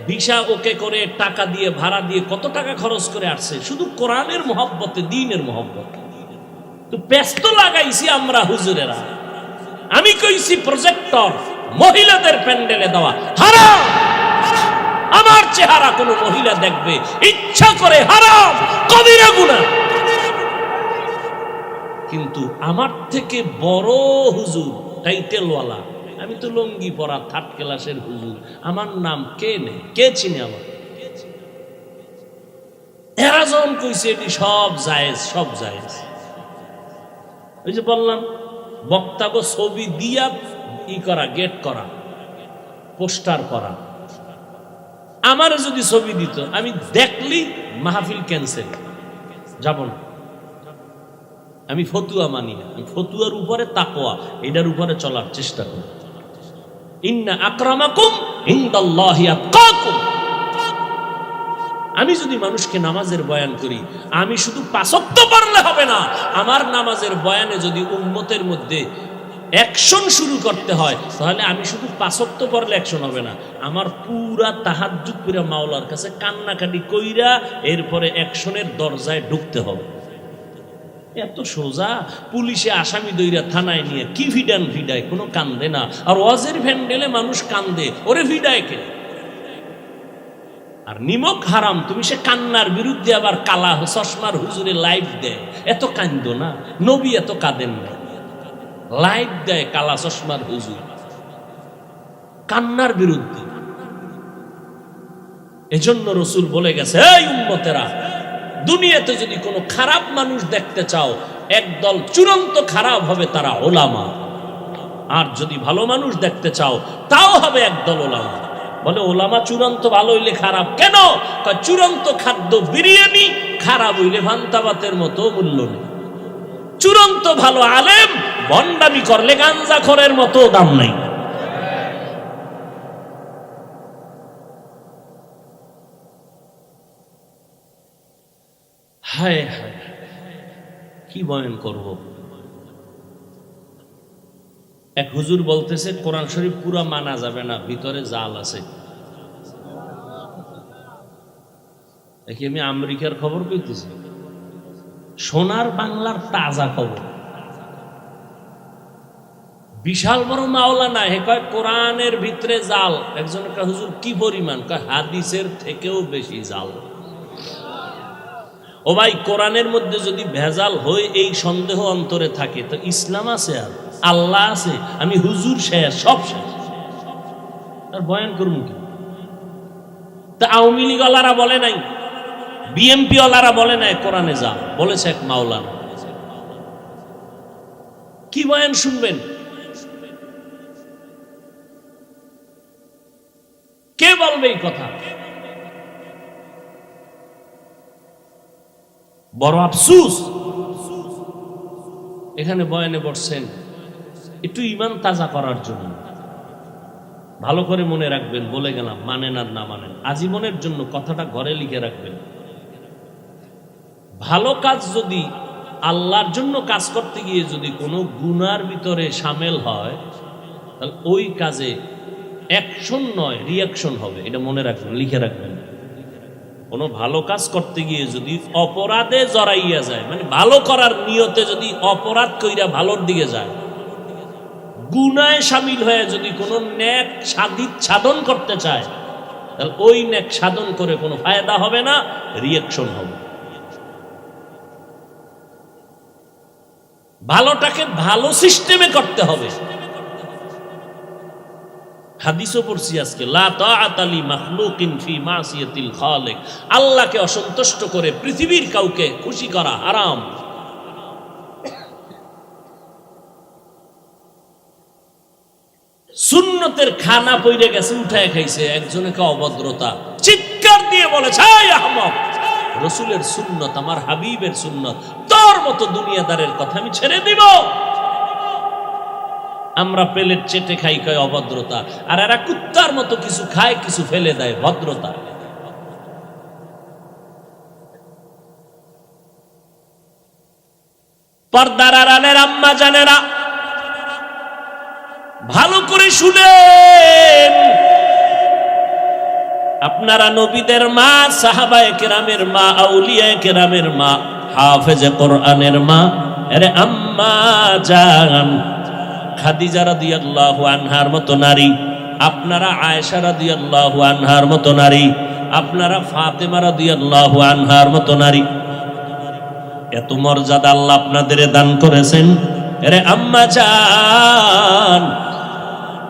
Speaker 1: ভিসা ওকে করে টাকা দিয়ে ভাড়া দিয়ে কত টাকা খরচ করে আসছে শুধু কোরআনের মহব্বতে, দ্বীনের মহব্বতে। তো ব্যস্ত লাগাইছি আমরা হুজুরেরা। আমি কইছি প্রজেক্টর মহিলাদের প্যান্ডেলে দেওয়া হারাম। আমার চেহারা কোন মহিলা দেখবে ইচ্ছা করে, হারাম, কবিরা গুনাহ। কিন্তু আমার থেকে বড় হুজুর, টাইটেলওয়ালা, আমি তো লঙ্গি পরা থার্ড ক্লাসের হুজুর, আমার নাম কে নেই, কে চিনে আমার? এরা যখন কইছে এটি সব জায়েজ, সব জায়েজ। ওই যে বললাম বক্তাগো ছবি দিয়া ই করা, গেট করা, পোস্টার করা। আমার যদি ছবি দিত আমি দেখলি মাহফিল ক্যান্সেল, যাব না। আমি ফতুয়া মানি না, আমি ফতুয়ার উপরে তাকওয়া, এটার উপরে চলার চেষ্টা করি। ইন্না আকরামাকুম ইনদাল্লাহি আতকাকুম। আমি যদি মানুষকে নামাজের বয়ান করি, আমি শুধু 5 ওয়াক্ত পড়লে হবে না, আমার নামাজের বয়ানে যদি উম্মতের মধ্যে অ্যাকশন শুরু করতে হয়, তাহলে আমি শুধু 5 ওয়াক্ত পড়লে অ্যাকশন হবে না, আমার পুরা তাহাজ্জুদ পুরা মাওলার কাছে কান্নাকাটি কইরা এরপরে অ্যাকশনের দরজায় ঢুকতে হবে। এত সোজা। পুলিশে আসামি দইরা থানায় নিয়ে কি ভিডায়, কোনো কান্দে না। আর ওয়াজের ভ্যান্ডেলে মানুষ কান্দে, ওরে ভিডায় কে? আর নিমক হারাম, তুমি সে কান্নার বিরুদ্ধে আবার কালা চশমার হুজুরে লাইভ দেয়, এত কান্দ না। নবী এত কাঁদেন না, লাইভ দেয় কালা চশমার হুজুর কান্নার বিরুদ্ধে। এজন্য রসুল বলে গেছে, এই উম্মতেরা, দুনিয়াতে যদি কোনো খারাপ মানুষ দেখতে চাও, একদল চূড়ান্ত খারাপ হবে, তারা ওলামা। আর যদি ভালো মানুষ দেখতে চাও, তাও হবে একদল ওলামা। বলে ওলামা চূড়ান্ত ভালো হইলে খারাপ কেন? চূড়ান্ত খাদ্য বিরিয়ানি, খারাপ হইলে ভান্তাবাতের মতো মূল্য নেই। চূড়ান্ত ভালো আলেম ভণ্ডামি করলে গাঞ্জাখোরের মতো দাম নাই। হায় হায়, কি বয়ান করব? এক হুজুর বলতেছে কোরআন শরীফ পুরা মানা যাবে না, ভিতরে জাল আছে। দেখি আমি আমেরিকার খবর কইতেছি, সোনার বাংলার তাজা খবর। বিশাল বড় মাওলানা, হে কয় কোরআনের ভিতরে জাল। একজন হুজুর কি পরিমাণ? কয় হাদিসের থেকেও বেশি জাল। ও ভাই, কোরআনের মধ্যে যদি ভেজাল হয়ে এই সন্দেহ অন্তরে থাকে, তো ইসলাম আছে আর আল্লাহ আছে? আমি হুজুর শেষ, সব শেষ, আর বয়ান করুন কি? তা আওয়ামী লীগ ওয়ালারা বলে নাই, বিএমপি ওয়ালারা বলে নাই কোরআনে যা বলেছে এক মাওলানা। কি বয়ান শুনবেন? কে বলবে এই কথা? বড় আফসুস। এখানে বয়ানে বসছেন একটু ইমান তাজা করার জন্য। ভালো করে মনে রাখবেন, বলে গেলাম, মানেন আর না মানেন, আজীবনের জন্য কথাটা ঘরে লিখে রাখবেন। ভালো কাজ যদি আল্লাহর জন্য কাজ করতে গিয়ে যদি কোনো গুনার ভিতরে সামিল হয়, তাহলে ওই কাজে অ্যাকশন নয়, রিয়াকশন হবে। এটা মনে রাখবেন, লিখে রাখবেন। কোনো ভালো কাজ করতে গিয়ে যদি অপরাধে জড়াইয়া যায়, মানে ভালো করার নিয়তে যদি অপরাধ কইরা ভালোর দিকে যায়, গুনায় সামিল হয়ে যদি কোনো নেক সাধন করতে চায়, তাহলে ওই নেক সাধন করে কোনো ফায়দা হবে না, রিয়াকশন হবে। ভালোটাকে ভালো সিস্টেমে করতে হবে। হাদিসও পড়ছি আজকে, লা তাআতা লি মাখলুকিন ফি মাসিয়াতিল খালিক। আল্লাহকে অসন্তুষ্ট করে পৃথিবীর কাউকে খুশি করা হারাম। সুন্নতের খানা পইরে গেছে, উঠায় খাইছে, একজনকে অভদ্রতা, চিৎকার দিয়ে বলেছে, এই আহমক, রসুলের সুন্নত, আমার হাবিবের সুন্নত, তোর মতো দুনিয়াদারের কথা আমি ছেড়ে দিব? আমরা প্লেট চেটে খাই, কয় অভদ্রতা। আর এরা কুত্তার মতো কিছু খায়, কিছু ফেলে দেয়, ভদ্রতা। পর্দার আড়ালের আম্মা জানেরা ভালো করে শুনেন, আপনারা নবীদের মা, সাহাবায়ে কেরামের মা, আউলিয়ায়ে কেরামের মা, হাফেজে কোরআনের মা, আরে আম্মা জান খাদিজা রাদিয়াল্লাহু আনহার মতো নারী, আপনারা আয়েশা রাদিয়াল্লাহু আনহার মতো নারী, আপনারা ফাতেমা রাদিয়াল্লাহু আনহার মতো নারী। এত মর্যাদা আল্লাহ আপনাদের দান করেছেন। আরে আম্মা জান,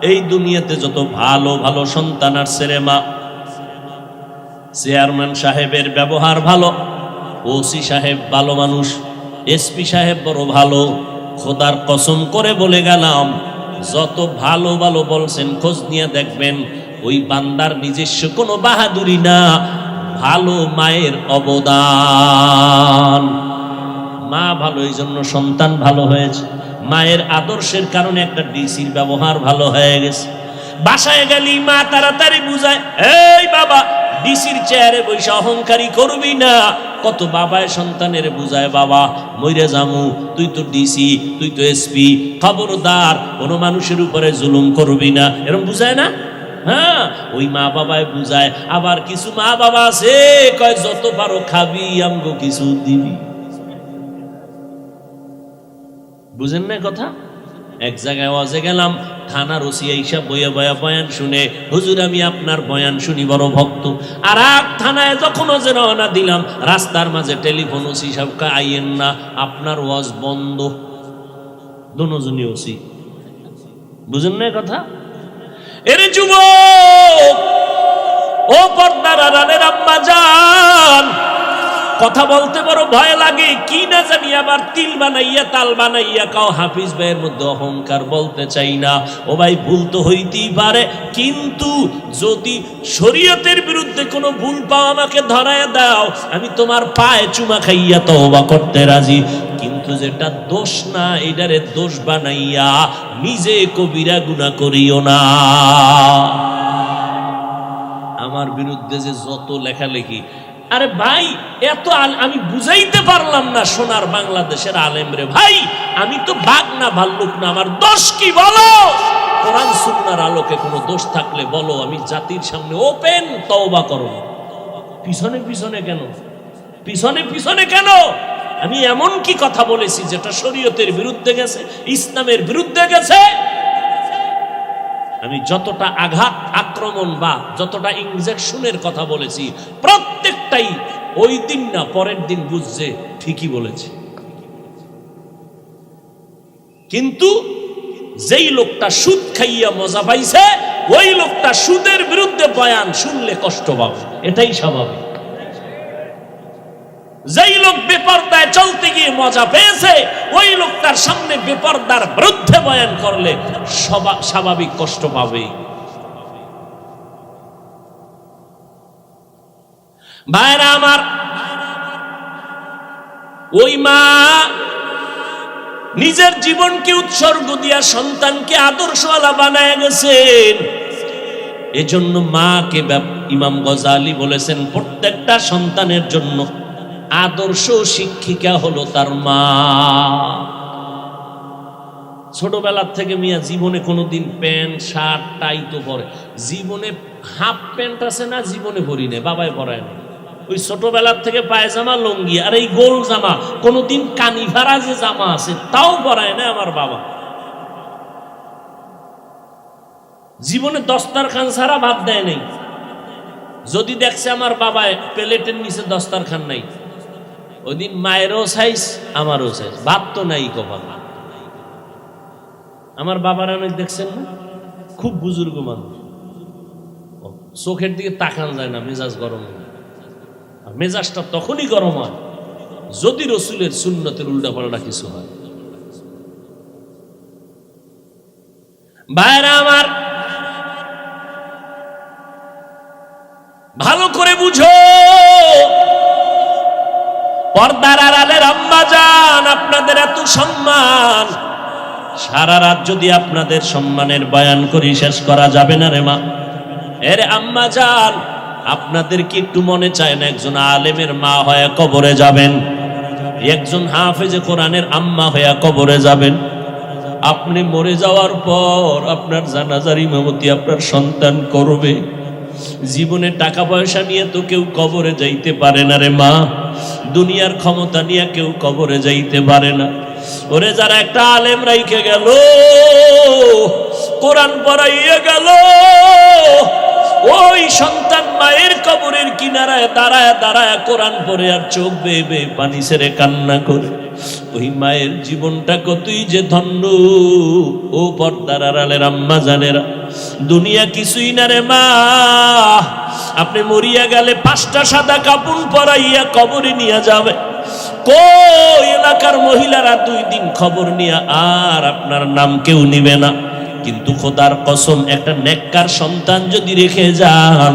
Speaker 1: এই দুনিয়াতে যত ভালো ভালো সন্তান আসছে রে মা, চেয়ারম্যান সাহেবের ব্যবহার ভালো, ওসি সাহেব ভালো মানুষ, এসপি সাহেব বড় ভালো, খোদার কসম করে বলে গেলাম, যত ভালো ভালো বলছেন খোঁজ নিয়ে দেখবেন ওই বান্দার নিজস্ব কোনো বাহাদুরি না, ভালো মায়ের অবদান। মা ভালো, এই জন্য সন্তান ভালো হয়েছে। মায়ের আদর্শের কারণে একটা ডিসির ব্যবহার ভালো হয়ে গেছে। বাসায় গেলি মা তাড়াতাড়ি বুঝায়, এই বাবা ডিসির চেয়ারে বসে অহংকারী করবি না। কত বাবায় সন্তানের বুঝায়, বাবা মইরে জামু, তুই তো ডিসি, তুই তো এসপি, খবরদার কোনো মানুষের উপরে জুলুম করবি না, এরকম বুঝায় না? হ্যাঁ, ওই মা বাবায় বুঝায়। আবার কিছু মা বাবা আছে কয় যত পারো খাবি, আমগো কিছু দিবি। বুঝেন না কথা? এক জায়গায় ওয়াজে গেলাম, থানার ওসি এইসব বইয়া বয়া বয়ান শুনে, হুজুর আমি আপনার বয়ান শুনি বড় ভক্ত। আর এক থানায় যখন ওজে রওনা দিলাম, রাস্তার মাঝে টেলিফোন, ওসি সাহেবকে আইয়েন না, আপনার ওয়াজ বন্ধ। দুজনই ওসি। বুঝেন না কথা? এরে যুবক, ও পর্দার আড়ালের আম্মা জান, কথা বলতে বড় ভয় লাগে, কি না জানি আবার তিল বানাইয়া তাল বানাইয়া কাও হাফিজ ভাইয়ের মধ্যে অহংকার, বলতে চাই না। ও ভাই, ভুল তো হইতেই পারে, কিন্তু যদি শরীয়তের বিরুদ্ধে কোনো ভুল পাও আমাকে ধরায় দাও, আমি তোমার পায়ে চুমা খাইয়া তওবা করতে রাজি। কিন্তু যেটা দোষ না, এটারে দোষ বানাইয়া নিজে কবিরা গুনাহ করিও না। আমার বিরুদ্ধে যে যত লেখালেখি, আরে ভাই এত আমি বুঝাইতে পারলাম না সোনার বাংলাদেশের আলেম রে ভাই, আমি তো বাঘ না ভাল্লুক না, আমার দোষ কি বলো? কোরআন সুন্নাহর আলোকে কোনো দোষ থাকলে বলো, আমি জাতির সামনে ওপেন তওবা করব। পিছনে পিছনে কেন? পিছনে পিছনে কেন? আমি এমন কি কথা বলেছি যেটা শরীয়তের বিরুদ্ধে গেছে, ইসলামের বিরুদ্ধে গেছে? আমি যতটা আঘাত, আক্রমণ বা যতটা ইনজেকশনের কথা বলেছি, প্রত্যেকটাই ওই দিন না পরের দিন বুঝছে ঠিকই বলেছি। কিন্তু যেই লোকটা সুদ খাইয়া মজা পাইছে, ওই লোকটা সুদের বিরুদ্ধে বয়ান শুনলে কষ্ট পাবে, এটাই স্বাভাবিক। যেই লোক বেপরদায় চলতে গিয়ে মজা পেয়েছে, ওই লোকটার সামনে বেপরদার বিরুদ্ধে বয়ান করলে স্বাভাবিক কষ্ট পাবে। ভাইরা আমার, ওই মা নিজের জীবনকে উৎসর্গ দিয়া সন্তানকে আদর্শওয়ালা বানায় গেছেন। এজন্য মাকে ইমাম গজালি বলেছেন, প্রত্যেকটা সন্তানের জন্য আদর্শ শিক্ষিকা হলো তার মা। ছোটবেলার থেকে মিয়া জীবনে কোনোদিন প্যান্ট শার্ট টাই তো পরে, জীবনে হাফ প্যান্ট আছে না জীবনে পরি না, বাবাই পরায় না। ওই ছোটবেলার থেকে পায়জামা লুঙ্গি আর এই গোল জামা, কোনোদিন কানিভারা যে জামা আছে তাও পরায় না আমার বাবা। জীবনে দস্তারখান ছাড়া ভাত দেয় নাই। যদি দেখছে আমার বাবায় প্লেটের নিচে দস্তারখান নাই, ওই দিন মায়েরও সাইজ আমারও সাইজ, ভাত তো নাই কপাল। আমার বাবার অনেক দেখছেন না, খুব বুজুর্গ মানুষ, চোখের দিকে তাকান যায় না, মেজাজ গরম হয়। আর মেজাজটা তখনই গরম হয় যদি রসুলের সুন্নতের উল্টাপাল্টা কিছু হয়। ভাইরা আমার, ভালো করে বুঝো, পর্দার আড়ালের আম্মা জান, আপনাদের এত সম্মান, সারা রাত যদি আপনাদের সম্মানের বয়ান করি শেষ করা যাবে না রে মা। এর আম্মা জান, আপনাদের কি একটু মনে চায় না একজন আলেমের মা হয়ে কবরে যাবেন? একজন হাফেজে কোরআনের আম্মা হইয়া কবরে যাবেন। আপনি মরে যাওয়ার পর আপনার জানাজার ইমামতি আপনার সন্তান করবে। জীবনে টাকা পয়সা নিয়ে তো কেউ কবরে যাইতে পারে না রে মা, দুনিয়ার ক্ষমতা নিয়ে কেউ কবরে যাইতে পারে না। ওরে যারা একটা আলেম রাইখে গেল, কোরআন পড়াইয়া গেল, ওই সন্তান মায়ের কবরের কিনারায় দাঁড়ায় দাঁড়ায় কোরআন পড়ে আর চোখ বেয়ে বেয়ে পানি ছেড়ে কান্না করে। ওই মায়ের জীবনটা কতই যে ধন্য। ও পর্দার আড়ালের আম্মা জানেরা, দুনিয়া কিছুই না রে মা। আপনি মরিয়া গেলে 5টা সাদা কাপড় পরাইয়া কবরে নিয়ে যাবে। কই এলাকার মহিলারা 2 দিন খবর নিয়ে আর আপনার নাম কেউ নিবে না। কিন্তু খোদার কসম, একটা নেককার সন্তান যদি রেখে যান,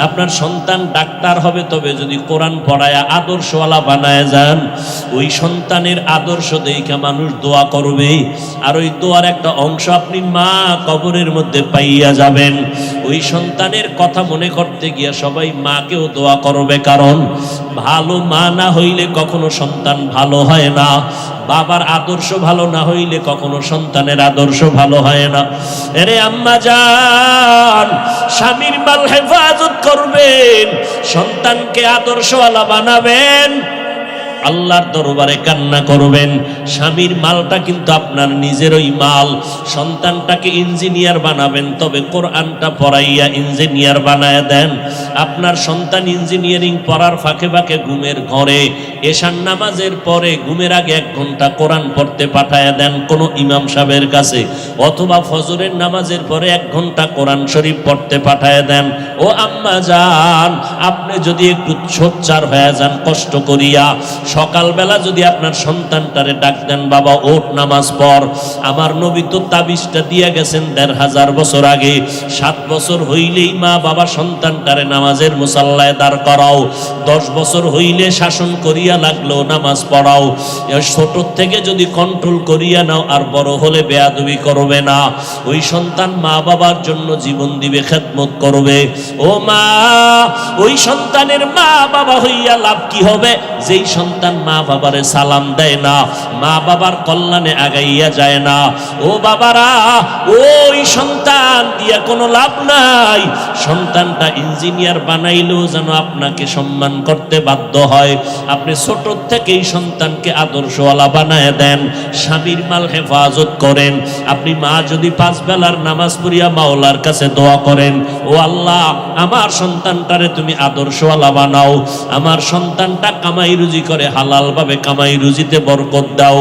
Speaker 1: আপনার সন্তান ডাক্তার হবে, তবে যদি কোরআন পড়ায়া আদর্শওয়ালা বানায় যান, ওই সন্তানের আদর্শ দেখে মানুষ দোয়া করবে। আর ওই দোয়ার একটা অংশ আপনি মা কবরের মধ্যে পাইয়া যাবেন। ওই সন্তানের কথা মনে করতে গিয়া সবাই মাকেও দোয়া করবে, কারণ ভালো মা না হইলে কখনো সন্তান ভালো হয় না। বাবার আদর্শ ভালো না হইলে কখনো সন্তানের আদর্শ ভালো হয় না। আরে আম্মা জান, স্বামীর মাল হেফাজত করবেন, সন্তানকে আদর্শওয়ালা বানাবেন, আল্লাহর দরবারে কান্না করবেন। স্বামীর মালটা কিন্তু আপনার নিজেরই মাল। সন্তানটাকে ইঞ্জিনিয়ার বানাবেন, তবে কোরআনটা পড়াইয়া ইঞ্জিনিয়ার বানায় দেন। আপনার সন্তান ইঞ্জিনিয়ারিং পড়ার ফাঁকে ফাঁকে ঘুমের ঘরে এশার নামাজের পরে ঘুমের আগে 1 ঘন্টা কোরআন পড়তে পাঠায় দেন কোনো ইমাম সাহেবের কাছে, অথবা ফজরের নামাজের পরে 1 ঘন্টা কোরআন শরীফ পড়তে পাঠায় দেন। ও আম্মা জান, আপনি যদি একটু সোচ্চার হয়ে যান কষ্ট করিয়া, সকালবেলা যদি আপনার সন্তানটারে ডাক দেন, বাবা ওঠ নামাজ পড়। আমার নবী তো তাবিজটা দিয়ে গেছেন 1500 বছর আগে। 7 বছর হইলেই মা বাবা সন্তানটারে নামাজের মুসাল্লায় দাঁড় করাও। 10 বছর হইলে শাসন করিয়া লাগলো নামাজ পড়াও। ছোট থেকে যদি কন্ট্রোল করিয়া নাও, আর বড় হলে বেয়াদবি করবে না। ওই সন্তান মা বাবার জন্য জীবন দিবে, খেদমত করবে। ও মা, ওই সন্তানের মা বাবা হইয়া লাভ কি হবে? যেই সন্তান মা বাবারে সালাম দেয় না, মা বাবার কল্যাণে আগাইয়া যায় না, ও বাবারা, ওই সন্তান দিয়া কোনো লাভ নাই। সন্তানটা ইঞ্জিনিয়ার বানাইলেও যেন আপনাকে সম্মান করতে বাধ্য হয়। আপনি ছোট থেকেই সন্তানকে আদর্শওয়ালা বানায় দেন, স্বামীর মাল হেফাজত করেন। আপনি মা যদি 5 বেলার নামাজ পড়িয়া মাওলার কাছে দোয়া করেন, ও আল্লাহ, আমার সন্তানটারে তুমি আদর্শওয়ালা বানাও, আমার সন্তানটা কামাই রুজি করে হালাল ভাবে কামাই রুজিতে বরকত দাও।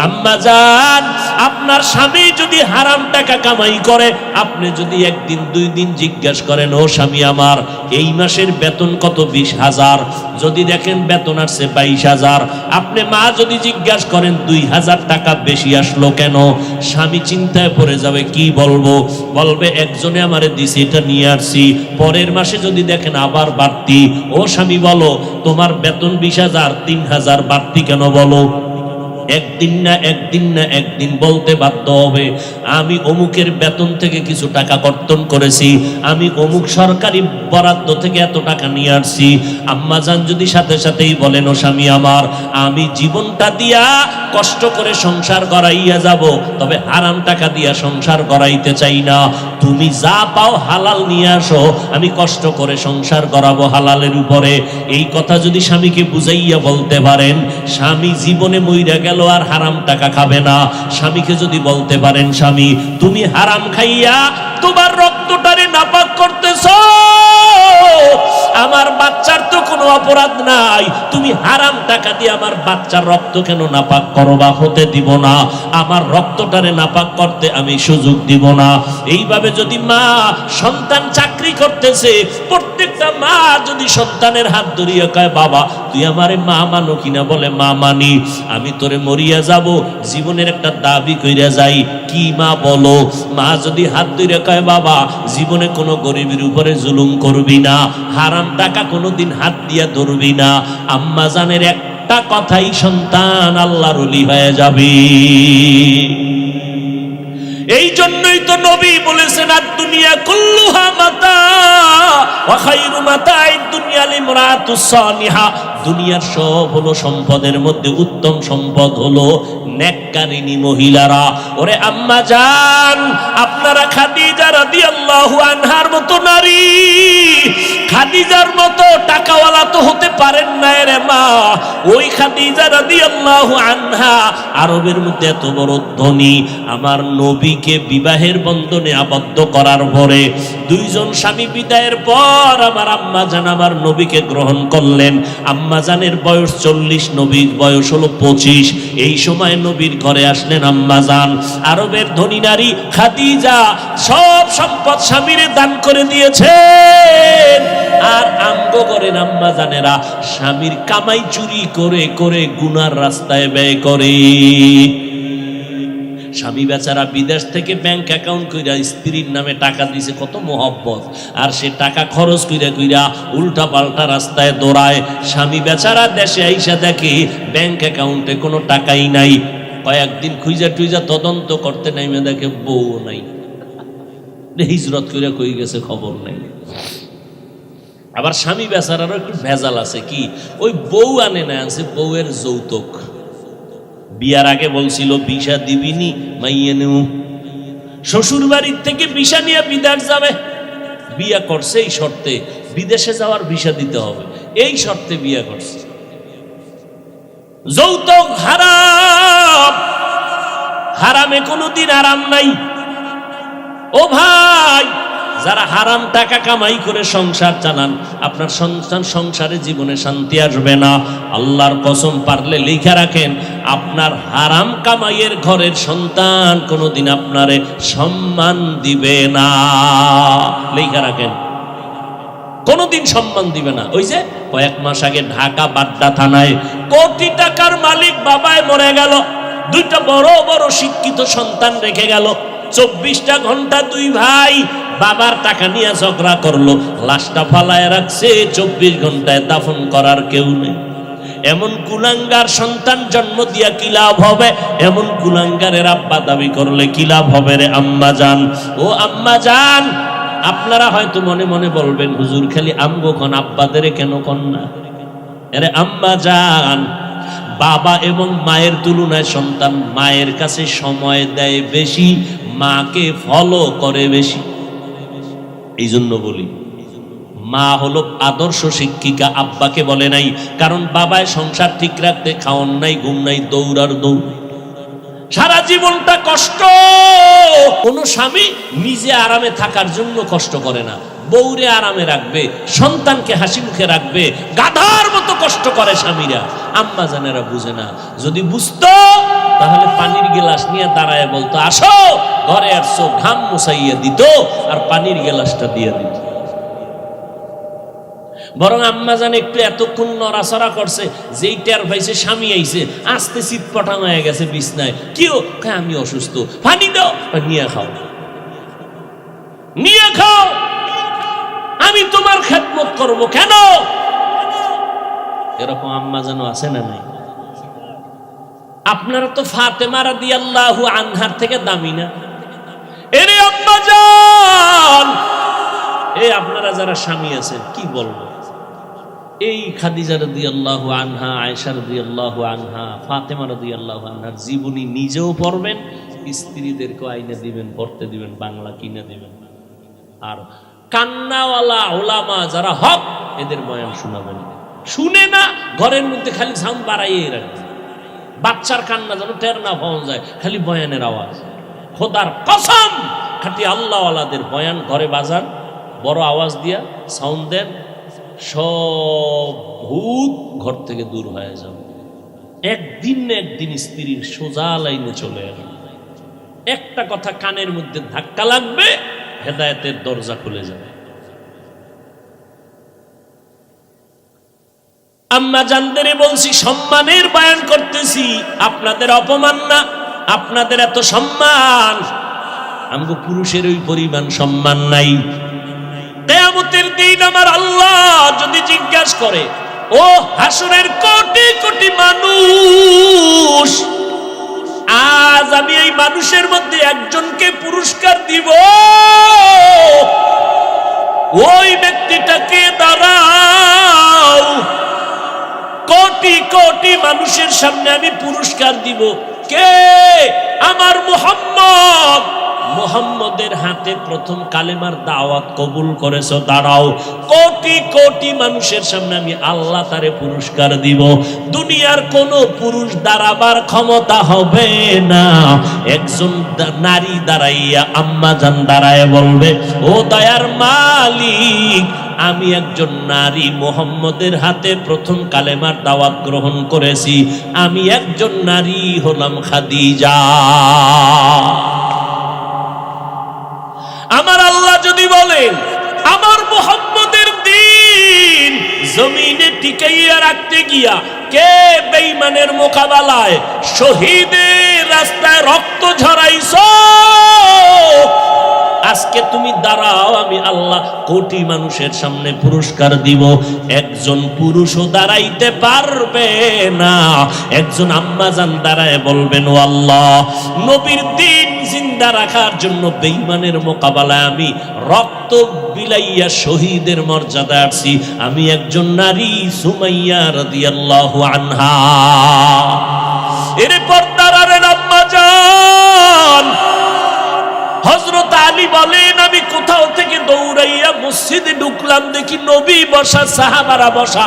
Speaker 1: আম্মা জান, আপনার স্বামী যদি হারাম টাকা কামাই করে, আপনি যদি 1 দিন 2 দিন জিজ্ঞাসা করেন, ও স্বামী আমার এই মাসের বেতন কত? 20,000। যদি দেখেন বেতন আসছে 22,000, আপনি মা যদি জিজ্ঞাসা করেন 2,000 টাকা বেশি আসলো কেন, স্বামী চিন্তায় পড়ে যাবে। কি বলবো? বলবে একজনে আমারে দিছে, এটা নিয়ে আসছি। পরের মাসে যদি দেখেন আবার বাড়তি, ও স্বামী বলো তোমার বেতন 20,000, 3,000 বাড়তি কেন বলো? একদিন না একদিন বলতে বাধ্য হবে, আমি অমুকের বেতন থেকে কিছু টাকা কর্তন করেছি, আমি অমুক সরকারি বরাদ্দ থেকে এত টাকা নিয়ে আসছি। আম্মা জান যদি সাথে সাথেই বলেন, ও স্বামী আমার, আমি জীবনটা দিয়া কষ্ট করে সংসার গড়াইয়া যাব, তবে হারাম টাকা দিয়া সংসার গড়াইতে চাই না। তুমি যা পাও হালাল নিয়ে আসো, আমি কষ্ট করে সংসার গড়াবো হালালের উপরে। এই কথা যদি স্বামীকে বুঝাইয়া বলতে পারেন, স্বামী জীবনে মইরা গেল আর হারাম টাকা খাবে না। স্বামীকে যদি বলতে পারেন, স্বামী তুমি হারাম খাইয়া তোমার রক্তটারে নাপাক করতেছো, আমার বাচ্চার তো কোনো অপরাধ নাই, তুমি হারাম টাকা দিয়ে আমার বাচ্চার রক্ত কেন নাপাক করবা? হতে দিব না, আমার রক্তটারে নাপাক করতে আমি সুযোগ দিব না। এইভাবে যদি মা, সন্তান চাকরি করতেছে, প্রত্যেকটা মা যদি সন্তানের হাত ধরিয়া কয়, বাবা তুই আমারে মা মানো কিনা? বলে মা মানি। আমি তোরে মরিয়া যাব, জীবনের একটা দাবি কইরা যাই। কি মা বলো? মা যদি হাত ধরিয়া কয়, বাবা জীবনে কোনো গরিবের উপরে জুলুম করবি না, হারাম টাকা কোনোদিন হাত দিয়া ধরবি না, আম্মা জানের একটা কথাই সন্তান আল্লাহর ওলি হয়ে যাবে। এই জন্যই তো নবী বলেছেন, আর দুনিয়া কুল্লুহা মাতা ওয়া খায়রু মাতা'id দুনিয়া লিমরাতুস সালিহা, দুনিয়ার সব হলো সম্পদের মধ্যে উত্তম সম্পদ হলো নেককারিনী মহিলারা। ওরে আম্মা জান, আপনারা খাদিজা রাদিয়াল্লাহু আনহার মতো নারী, খাদিজার মতো টাকাওয়ালা তো হতে পারেন না রে মা। ওই খাদিজা রাদিয়াল্লাহু আনহা আরবের মধ্যে এত বড় ধনী, আমার নবীকে বিবাহের বন্ধনে আবদ্ধ করার পরে দুইজন স্বামী বিদায়ের পর আমার আম্মা জান আমার নবীকে গ্রহণ করলেন। আম্মা জানের বয়স 40, নবীর বয়স হলো 25। এই সময় নবীর ঘরে আসলেন আম্মা জান। আরবের ধনী নারী খাদিজা সব সম্পদ স্বামীরে দান করে দিয়েছেন। আর আমগো করেন আম্মা জানেরা স্বামীর কামাই চুরি করে করে গুনার রাস্তায় ব্যয় করে। স্বামী বেচারা বিদেশ থেকে ব্যাংক অ্যাকাউন্ট কইরা স্ত্রীর নামে টাকা দিছে, কত মোহব্বত, আর সে টাকা খরচ কইরা কইরা উল্টা পাল্টা রাস্তায় দৌড়ায়। স্বামী বেচারা দেশে আইসা দেখে ব্যাংক অ্যাকাউন্টে কোনো টাকাই নাই। কয়েকদিন খুঁজা টুইজা তদন্ত করতে নাইমে দেখে বউ নাই, হিজরত কইরা কই গেছে খবর নাই। আবার স্বামী বেচারারও একটু ভেজাল আছে, কি ওই বউ আনে না, আনছে বউয়ের যৌতুক। বিয়ার আগে বলছিল বিশা দিবিনি মাইয়ে নেউ, শ্বশুর বাড়ির থেকে বিশা নিয়ে বিদেশ যাবে। বিয়া করছে এই শর্তে, বিদেশে যাওয়ার ভিসা দিতে হবে, এই শর্তে বিয়া করছে। যৌতুক হারাম, হারামে কোনোদিন আরাম নাই। ও ভাই, যারা হারাম টাকা কামাই করে সংসার চালান, আপনার সংসারে জীবনে শান্তি আসবে না। আল্লাহর কসম, পারলে লিখে রাখেন, আপনার হারাম কামাইয়ের ঘরের সন্তান কোনোদিন আপনারে সম্মান দিবে না। লিখে রাখেন, কোনোদিন সম্মান দিবে না। ওই যে কয়েক মাস আগে ঢাকা বাড্ডা থানায় কোটি টাকার মালিক বাবায় মরে গেল, দুইটা বড় বড় শিক্ষিত সন্তান রেখে গেল। 24টা ঘন্টা দুই ভাই বাবার টাকা নিয়ে ঝগড়া করলো, লাশটা ফালায় রাখছে। 24 ঘন্টায় দাফন করার কেউ নেই। এমন কুলাঙ্গার সন্তান জন্ম দিয়া কি লাভ হবে? এমন কুলাঙ্গারের আব্বা দাবি করলে কি লাভ হবে রে আম্মা জান? ও আম্মা জান, আপনারা হয়তো মনে মনে বলবেন, হুজুর খালি আমগো কোন আব্বাদের কেন কন না? আরে আম্মা জান, বাবা এবং মায়ের তুলনায় সন্তান মায়ের কাছে সময় দেয় বেশি, মাকে ফলো করে বেশি। এই জন্য বলি, মা হলো আদর্শ শিক্ষিকা, আব্বাকে বলে নাই। কারণ বাবায় সংসার ঠিক রাখতে খাওয়ান নাই, ঘুম নাই, দৌড়ার দৌড়, সারা জীবনটা কষ্ট। কোন স্বামী নিজে আরামে থাকার জন্য কষ্ট করে না, বউরে আরামে রাখবে, সন্তানকে হাসি মুখে রাখবে, গাধার মতো কষ্ট করে স্বামীরা। আম্মা জানেরা বুঝে না। যদি বুঝতো তাহলে পানির গ্লাস নিয়ে দাঁড়ায় বলতো, আসো ঘরে আসছো, ঘাম মুছাইয়া দিত আর পানির গ্লাসটা দিয়ে দিত। বরং আম্মা জান একটু এতক্ষণ নড়াচড়া করছে, যেই টের পাইছে স্বামী আইছে, আস্তে চিৎপটা হয়ে গেছে বিছনায়। কেউ আমি অসুস্থ, পানি দাও, নিয়ে খাও, নিয়ে খাও, আমি তোমার খেদমত করব কেন? এরকম আম্মা যেন আছে না নাই? আপনারা তো ফাতেমা রাদিয়াল্লাহু আনহার থেকে দামি না? এরে আম্মা জান, এই আপনারা যারা স্বামী আছেন কি বলবো, এই খাদিজা রাদিয়াল্লাহু আনহা, আয়েশা রাদিয়াল্লাহু আনহা, ফাতেমা রাদিয়াল্লাহু আনহার জীবনী নিজেও পড়বেন, স্ত্রীদেরকে আইনা দিবেন, পড়তে দিবেন, বাংলা কিনে দিবেন। আর কান্নাওয়ালা ওলামা যারা হক, এদের বয়ান শোনাবেন। শুনে না, ঘরের মধ্যে খালি সাউন্ড বাড়াইয়ে রাখবে, বাচ্চার কান্না যেন টের না পাওয়া যায়, খালি বয়ানের আওয়াজ। খোদার কসম, খাটি আল্লাহওয়ালাদের বয়ান ঘরে বাজান, বড় আওয়াজ দিয়া সাউন্ড দেন, সব ভূত ঘর থেকে দূর হয়ে যাবে। একদিন না একদিন স্ত্রীর সোজা লাইনে চলে আসবে। একটা কথা কানের মধ্যে ধাক্কা লাগবে, হেদায়েতের দরজা খুলে যাবে। আম্মা জানদেরে বলছি, সম্মানের বয়ান করতেছি, আপনাদের অপমান না, আপনাদের এত সম্মান। আমগো পুরুষের ওই পরিমাণ সম্মান নাই। কিয়ামতের দিন আমার আল্লাহ যদি জিজ্ঞাসা করে, ও হাসরের কোটি কোটি মানুষ, আজ আমি এই মানুষের মধ্যে একজনকে পুরস্কার দিব, ওই ব্যক্তিটাকে দাঁড়াও, কোটি কোটি মানুষের সামনে আমি পুরস্কার দিব। কে? আমার মুহাম্মদ। মুহাম্মদের হাতে প্রথম কালেমার দাওয়াত কবুল করেছো, দাঁড়াও। কোটি কোটি মানুষের সামনে আমি আল্লাহ তারে পুরস্কার দিব। দুনিয়ার কোন পুরুষ দাঁড়াবার ক্ষমতা হবে না। একজন নারী দাঁড়াইয়া, আম্মা জান দাঁড়ায় বলবে, ও দয়ার মালিক, আমি একজন নারী মুহাম্মদের হাতে প্রথম কালেমার দাওয়াত গ্রহণ করেছি। আমি একজন নারী হলাম খাদিজা। আমার আল্লাহ যদি বলেন আমার মুহাম্মদের দ্বীন জমিনে টিকাইয়া রাখতে গিয়া কে বেঈমানের মোকাবেলায় শহীদের রাস্তায় রক্ত ঝরাইছো, আজকে তুমি দাঁড়াও, আমি আল্লাহ কোটি মানুষের সামনে পুরস্কার দিব। একজন পুরুষও দাঁড়াইতে পারবে না। একজন আম্মাজান দাঁড়ায় বলবেন, ও আল্লাহ, নবীর দ্বীন জিন্দা রাখার জন্য বেঈমানের মোকাবেলায় আমি রক্ত বিলাইয়া শহীদের মর্যাদা আসছি। আমি একজন নারী, সুমাইয়া রাদিয়াল্লাহু আনহা। এরপর দাঁড়ালেন আম্মাজান হযরত আলী বলেন, আমি কোথাও থেকে দৌড়াইয়া মসজিদে ঢুকলাম, দেখি নবী বসা, সাহাবারা বসা।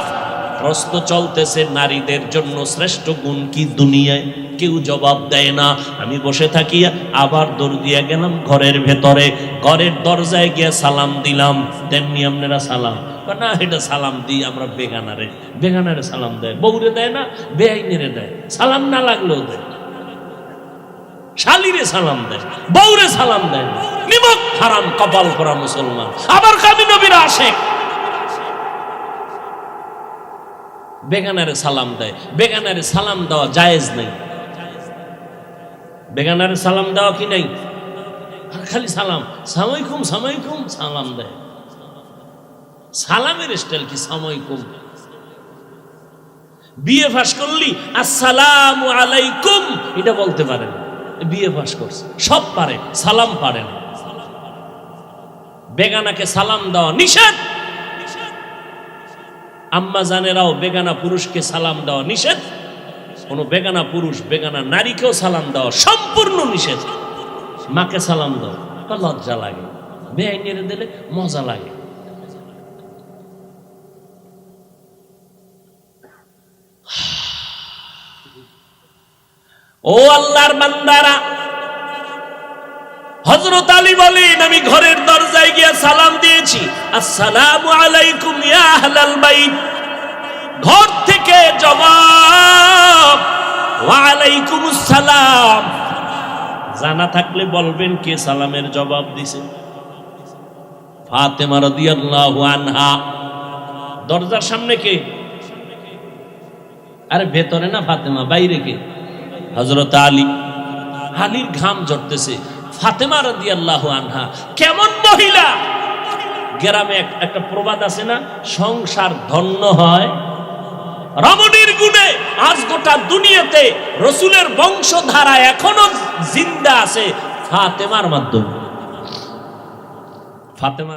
Speaker 1: প্রশ্ন চলতেছে, নারীদের জন্য শ্রেষ্ঠ গুণ কি দুনিয়ায়? কেউ জবাব দেয় না। আমি বসে থাকিয়া আবার দৌড় দিয়া গেলাম ঘরের ভেতরে। ঘরের দরজায় গিয়া সালাম দিলাম। তেমনি আপনারা সালাম না? এটা সালাম দিই আমরা বেগানারে। বেগানারে সালাম দেয়, বউরে দেয় না, বেআইনেরে দেয়। সালাম না লাগলেও দেয়। শালিরে সালাম দেয়, বউরে সালাম দেয়। নিমক হারাম কপাল করা মুসলমান। আবার কামি নবীর আশেক বেগানারে সালাম দেয়। বেগানারে সালাম দেওয়া জায়েজ নেই। বেগানারে সালাম দেওয়া কি নাই? আর খালি সালাম, সালামালাইকুম সালামালাইকুম সালাম দেয়। সালামের স্টাইল কি সালামালাইকুম? বিএ পাস করলি আসসালামু আলাইকুম এটা বলতে পারে না। বিএ পাস করছে, সব পারে, সালাম পারে না। বেগানাকে সালাম দেওয়া নিষেধ। আম্মা জানেরাও বেগানা পুরুষকে সালাম দেওয়া নিষেধ। কোন বেগানা পুরুষ বেগানা নারীকেও সালাম দেওয়া সম্পূর্ণ নিষেধ। মাকে সালাম দাও, লজ্জা লাগে। বেআইনেরে দিলে মজা লাগে। ও আল্লাহর বান্দারা, হযরত আলী বলেন, আমি ঘরের দরজায় গিয়ে সালাম দিয়েছি, আসসালামু আলাইকুম ইয়া আহলাল বাইত। ঘর থেকে জবাব, ওয়া আলাইকুমুস সালাম। জানা থাকলে বলবেন কে সালামের জবাব দিছে? ফাতেমা রাদিয়াল্লাহু আনহা। দরজার সামনে কে? আরে ভেতরে না ফাতেমা, বাইরে কে? হযরত আলী। আলীর ঘাম ঝরতেছে। ফাতেমা রাদিয়াল্লাহু আনহা কেমন মহিলা! গ্রামে একটা প্রবাদ আছে না, সংসার ধন্য হয় রমণীর গুণে। আজ গোটা দুনিয়াতে রাসূলের বংশধারা এখনো জিন্দা আছে ফাতেমার মাধ্যমে। ফাতেমার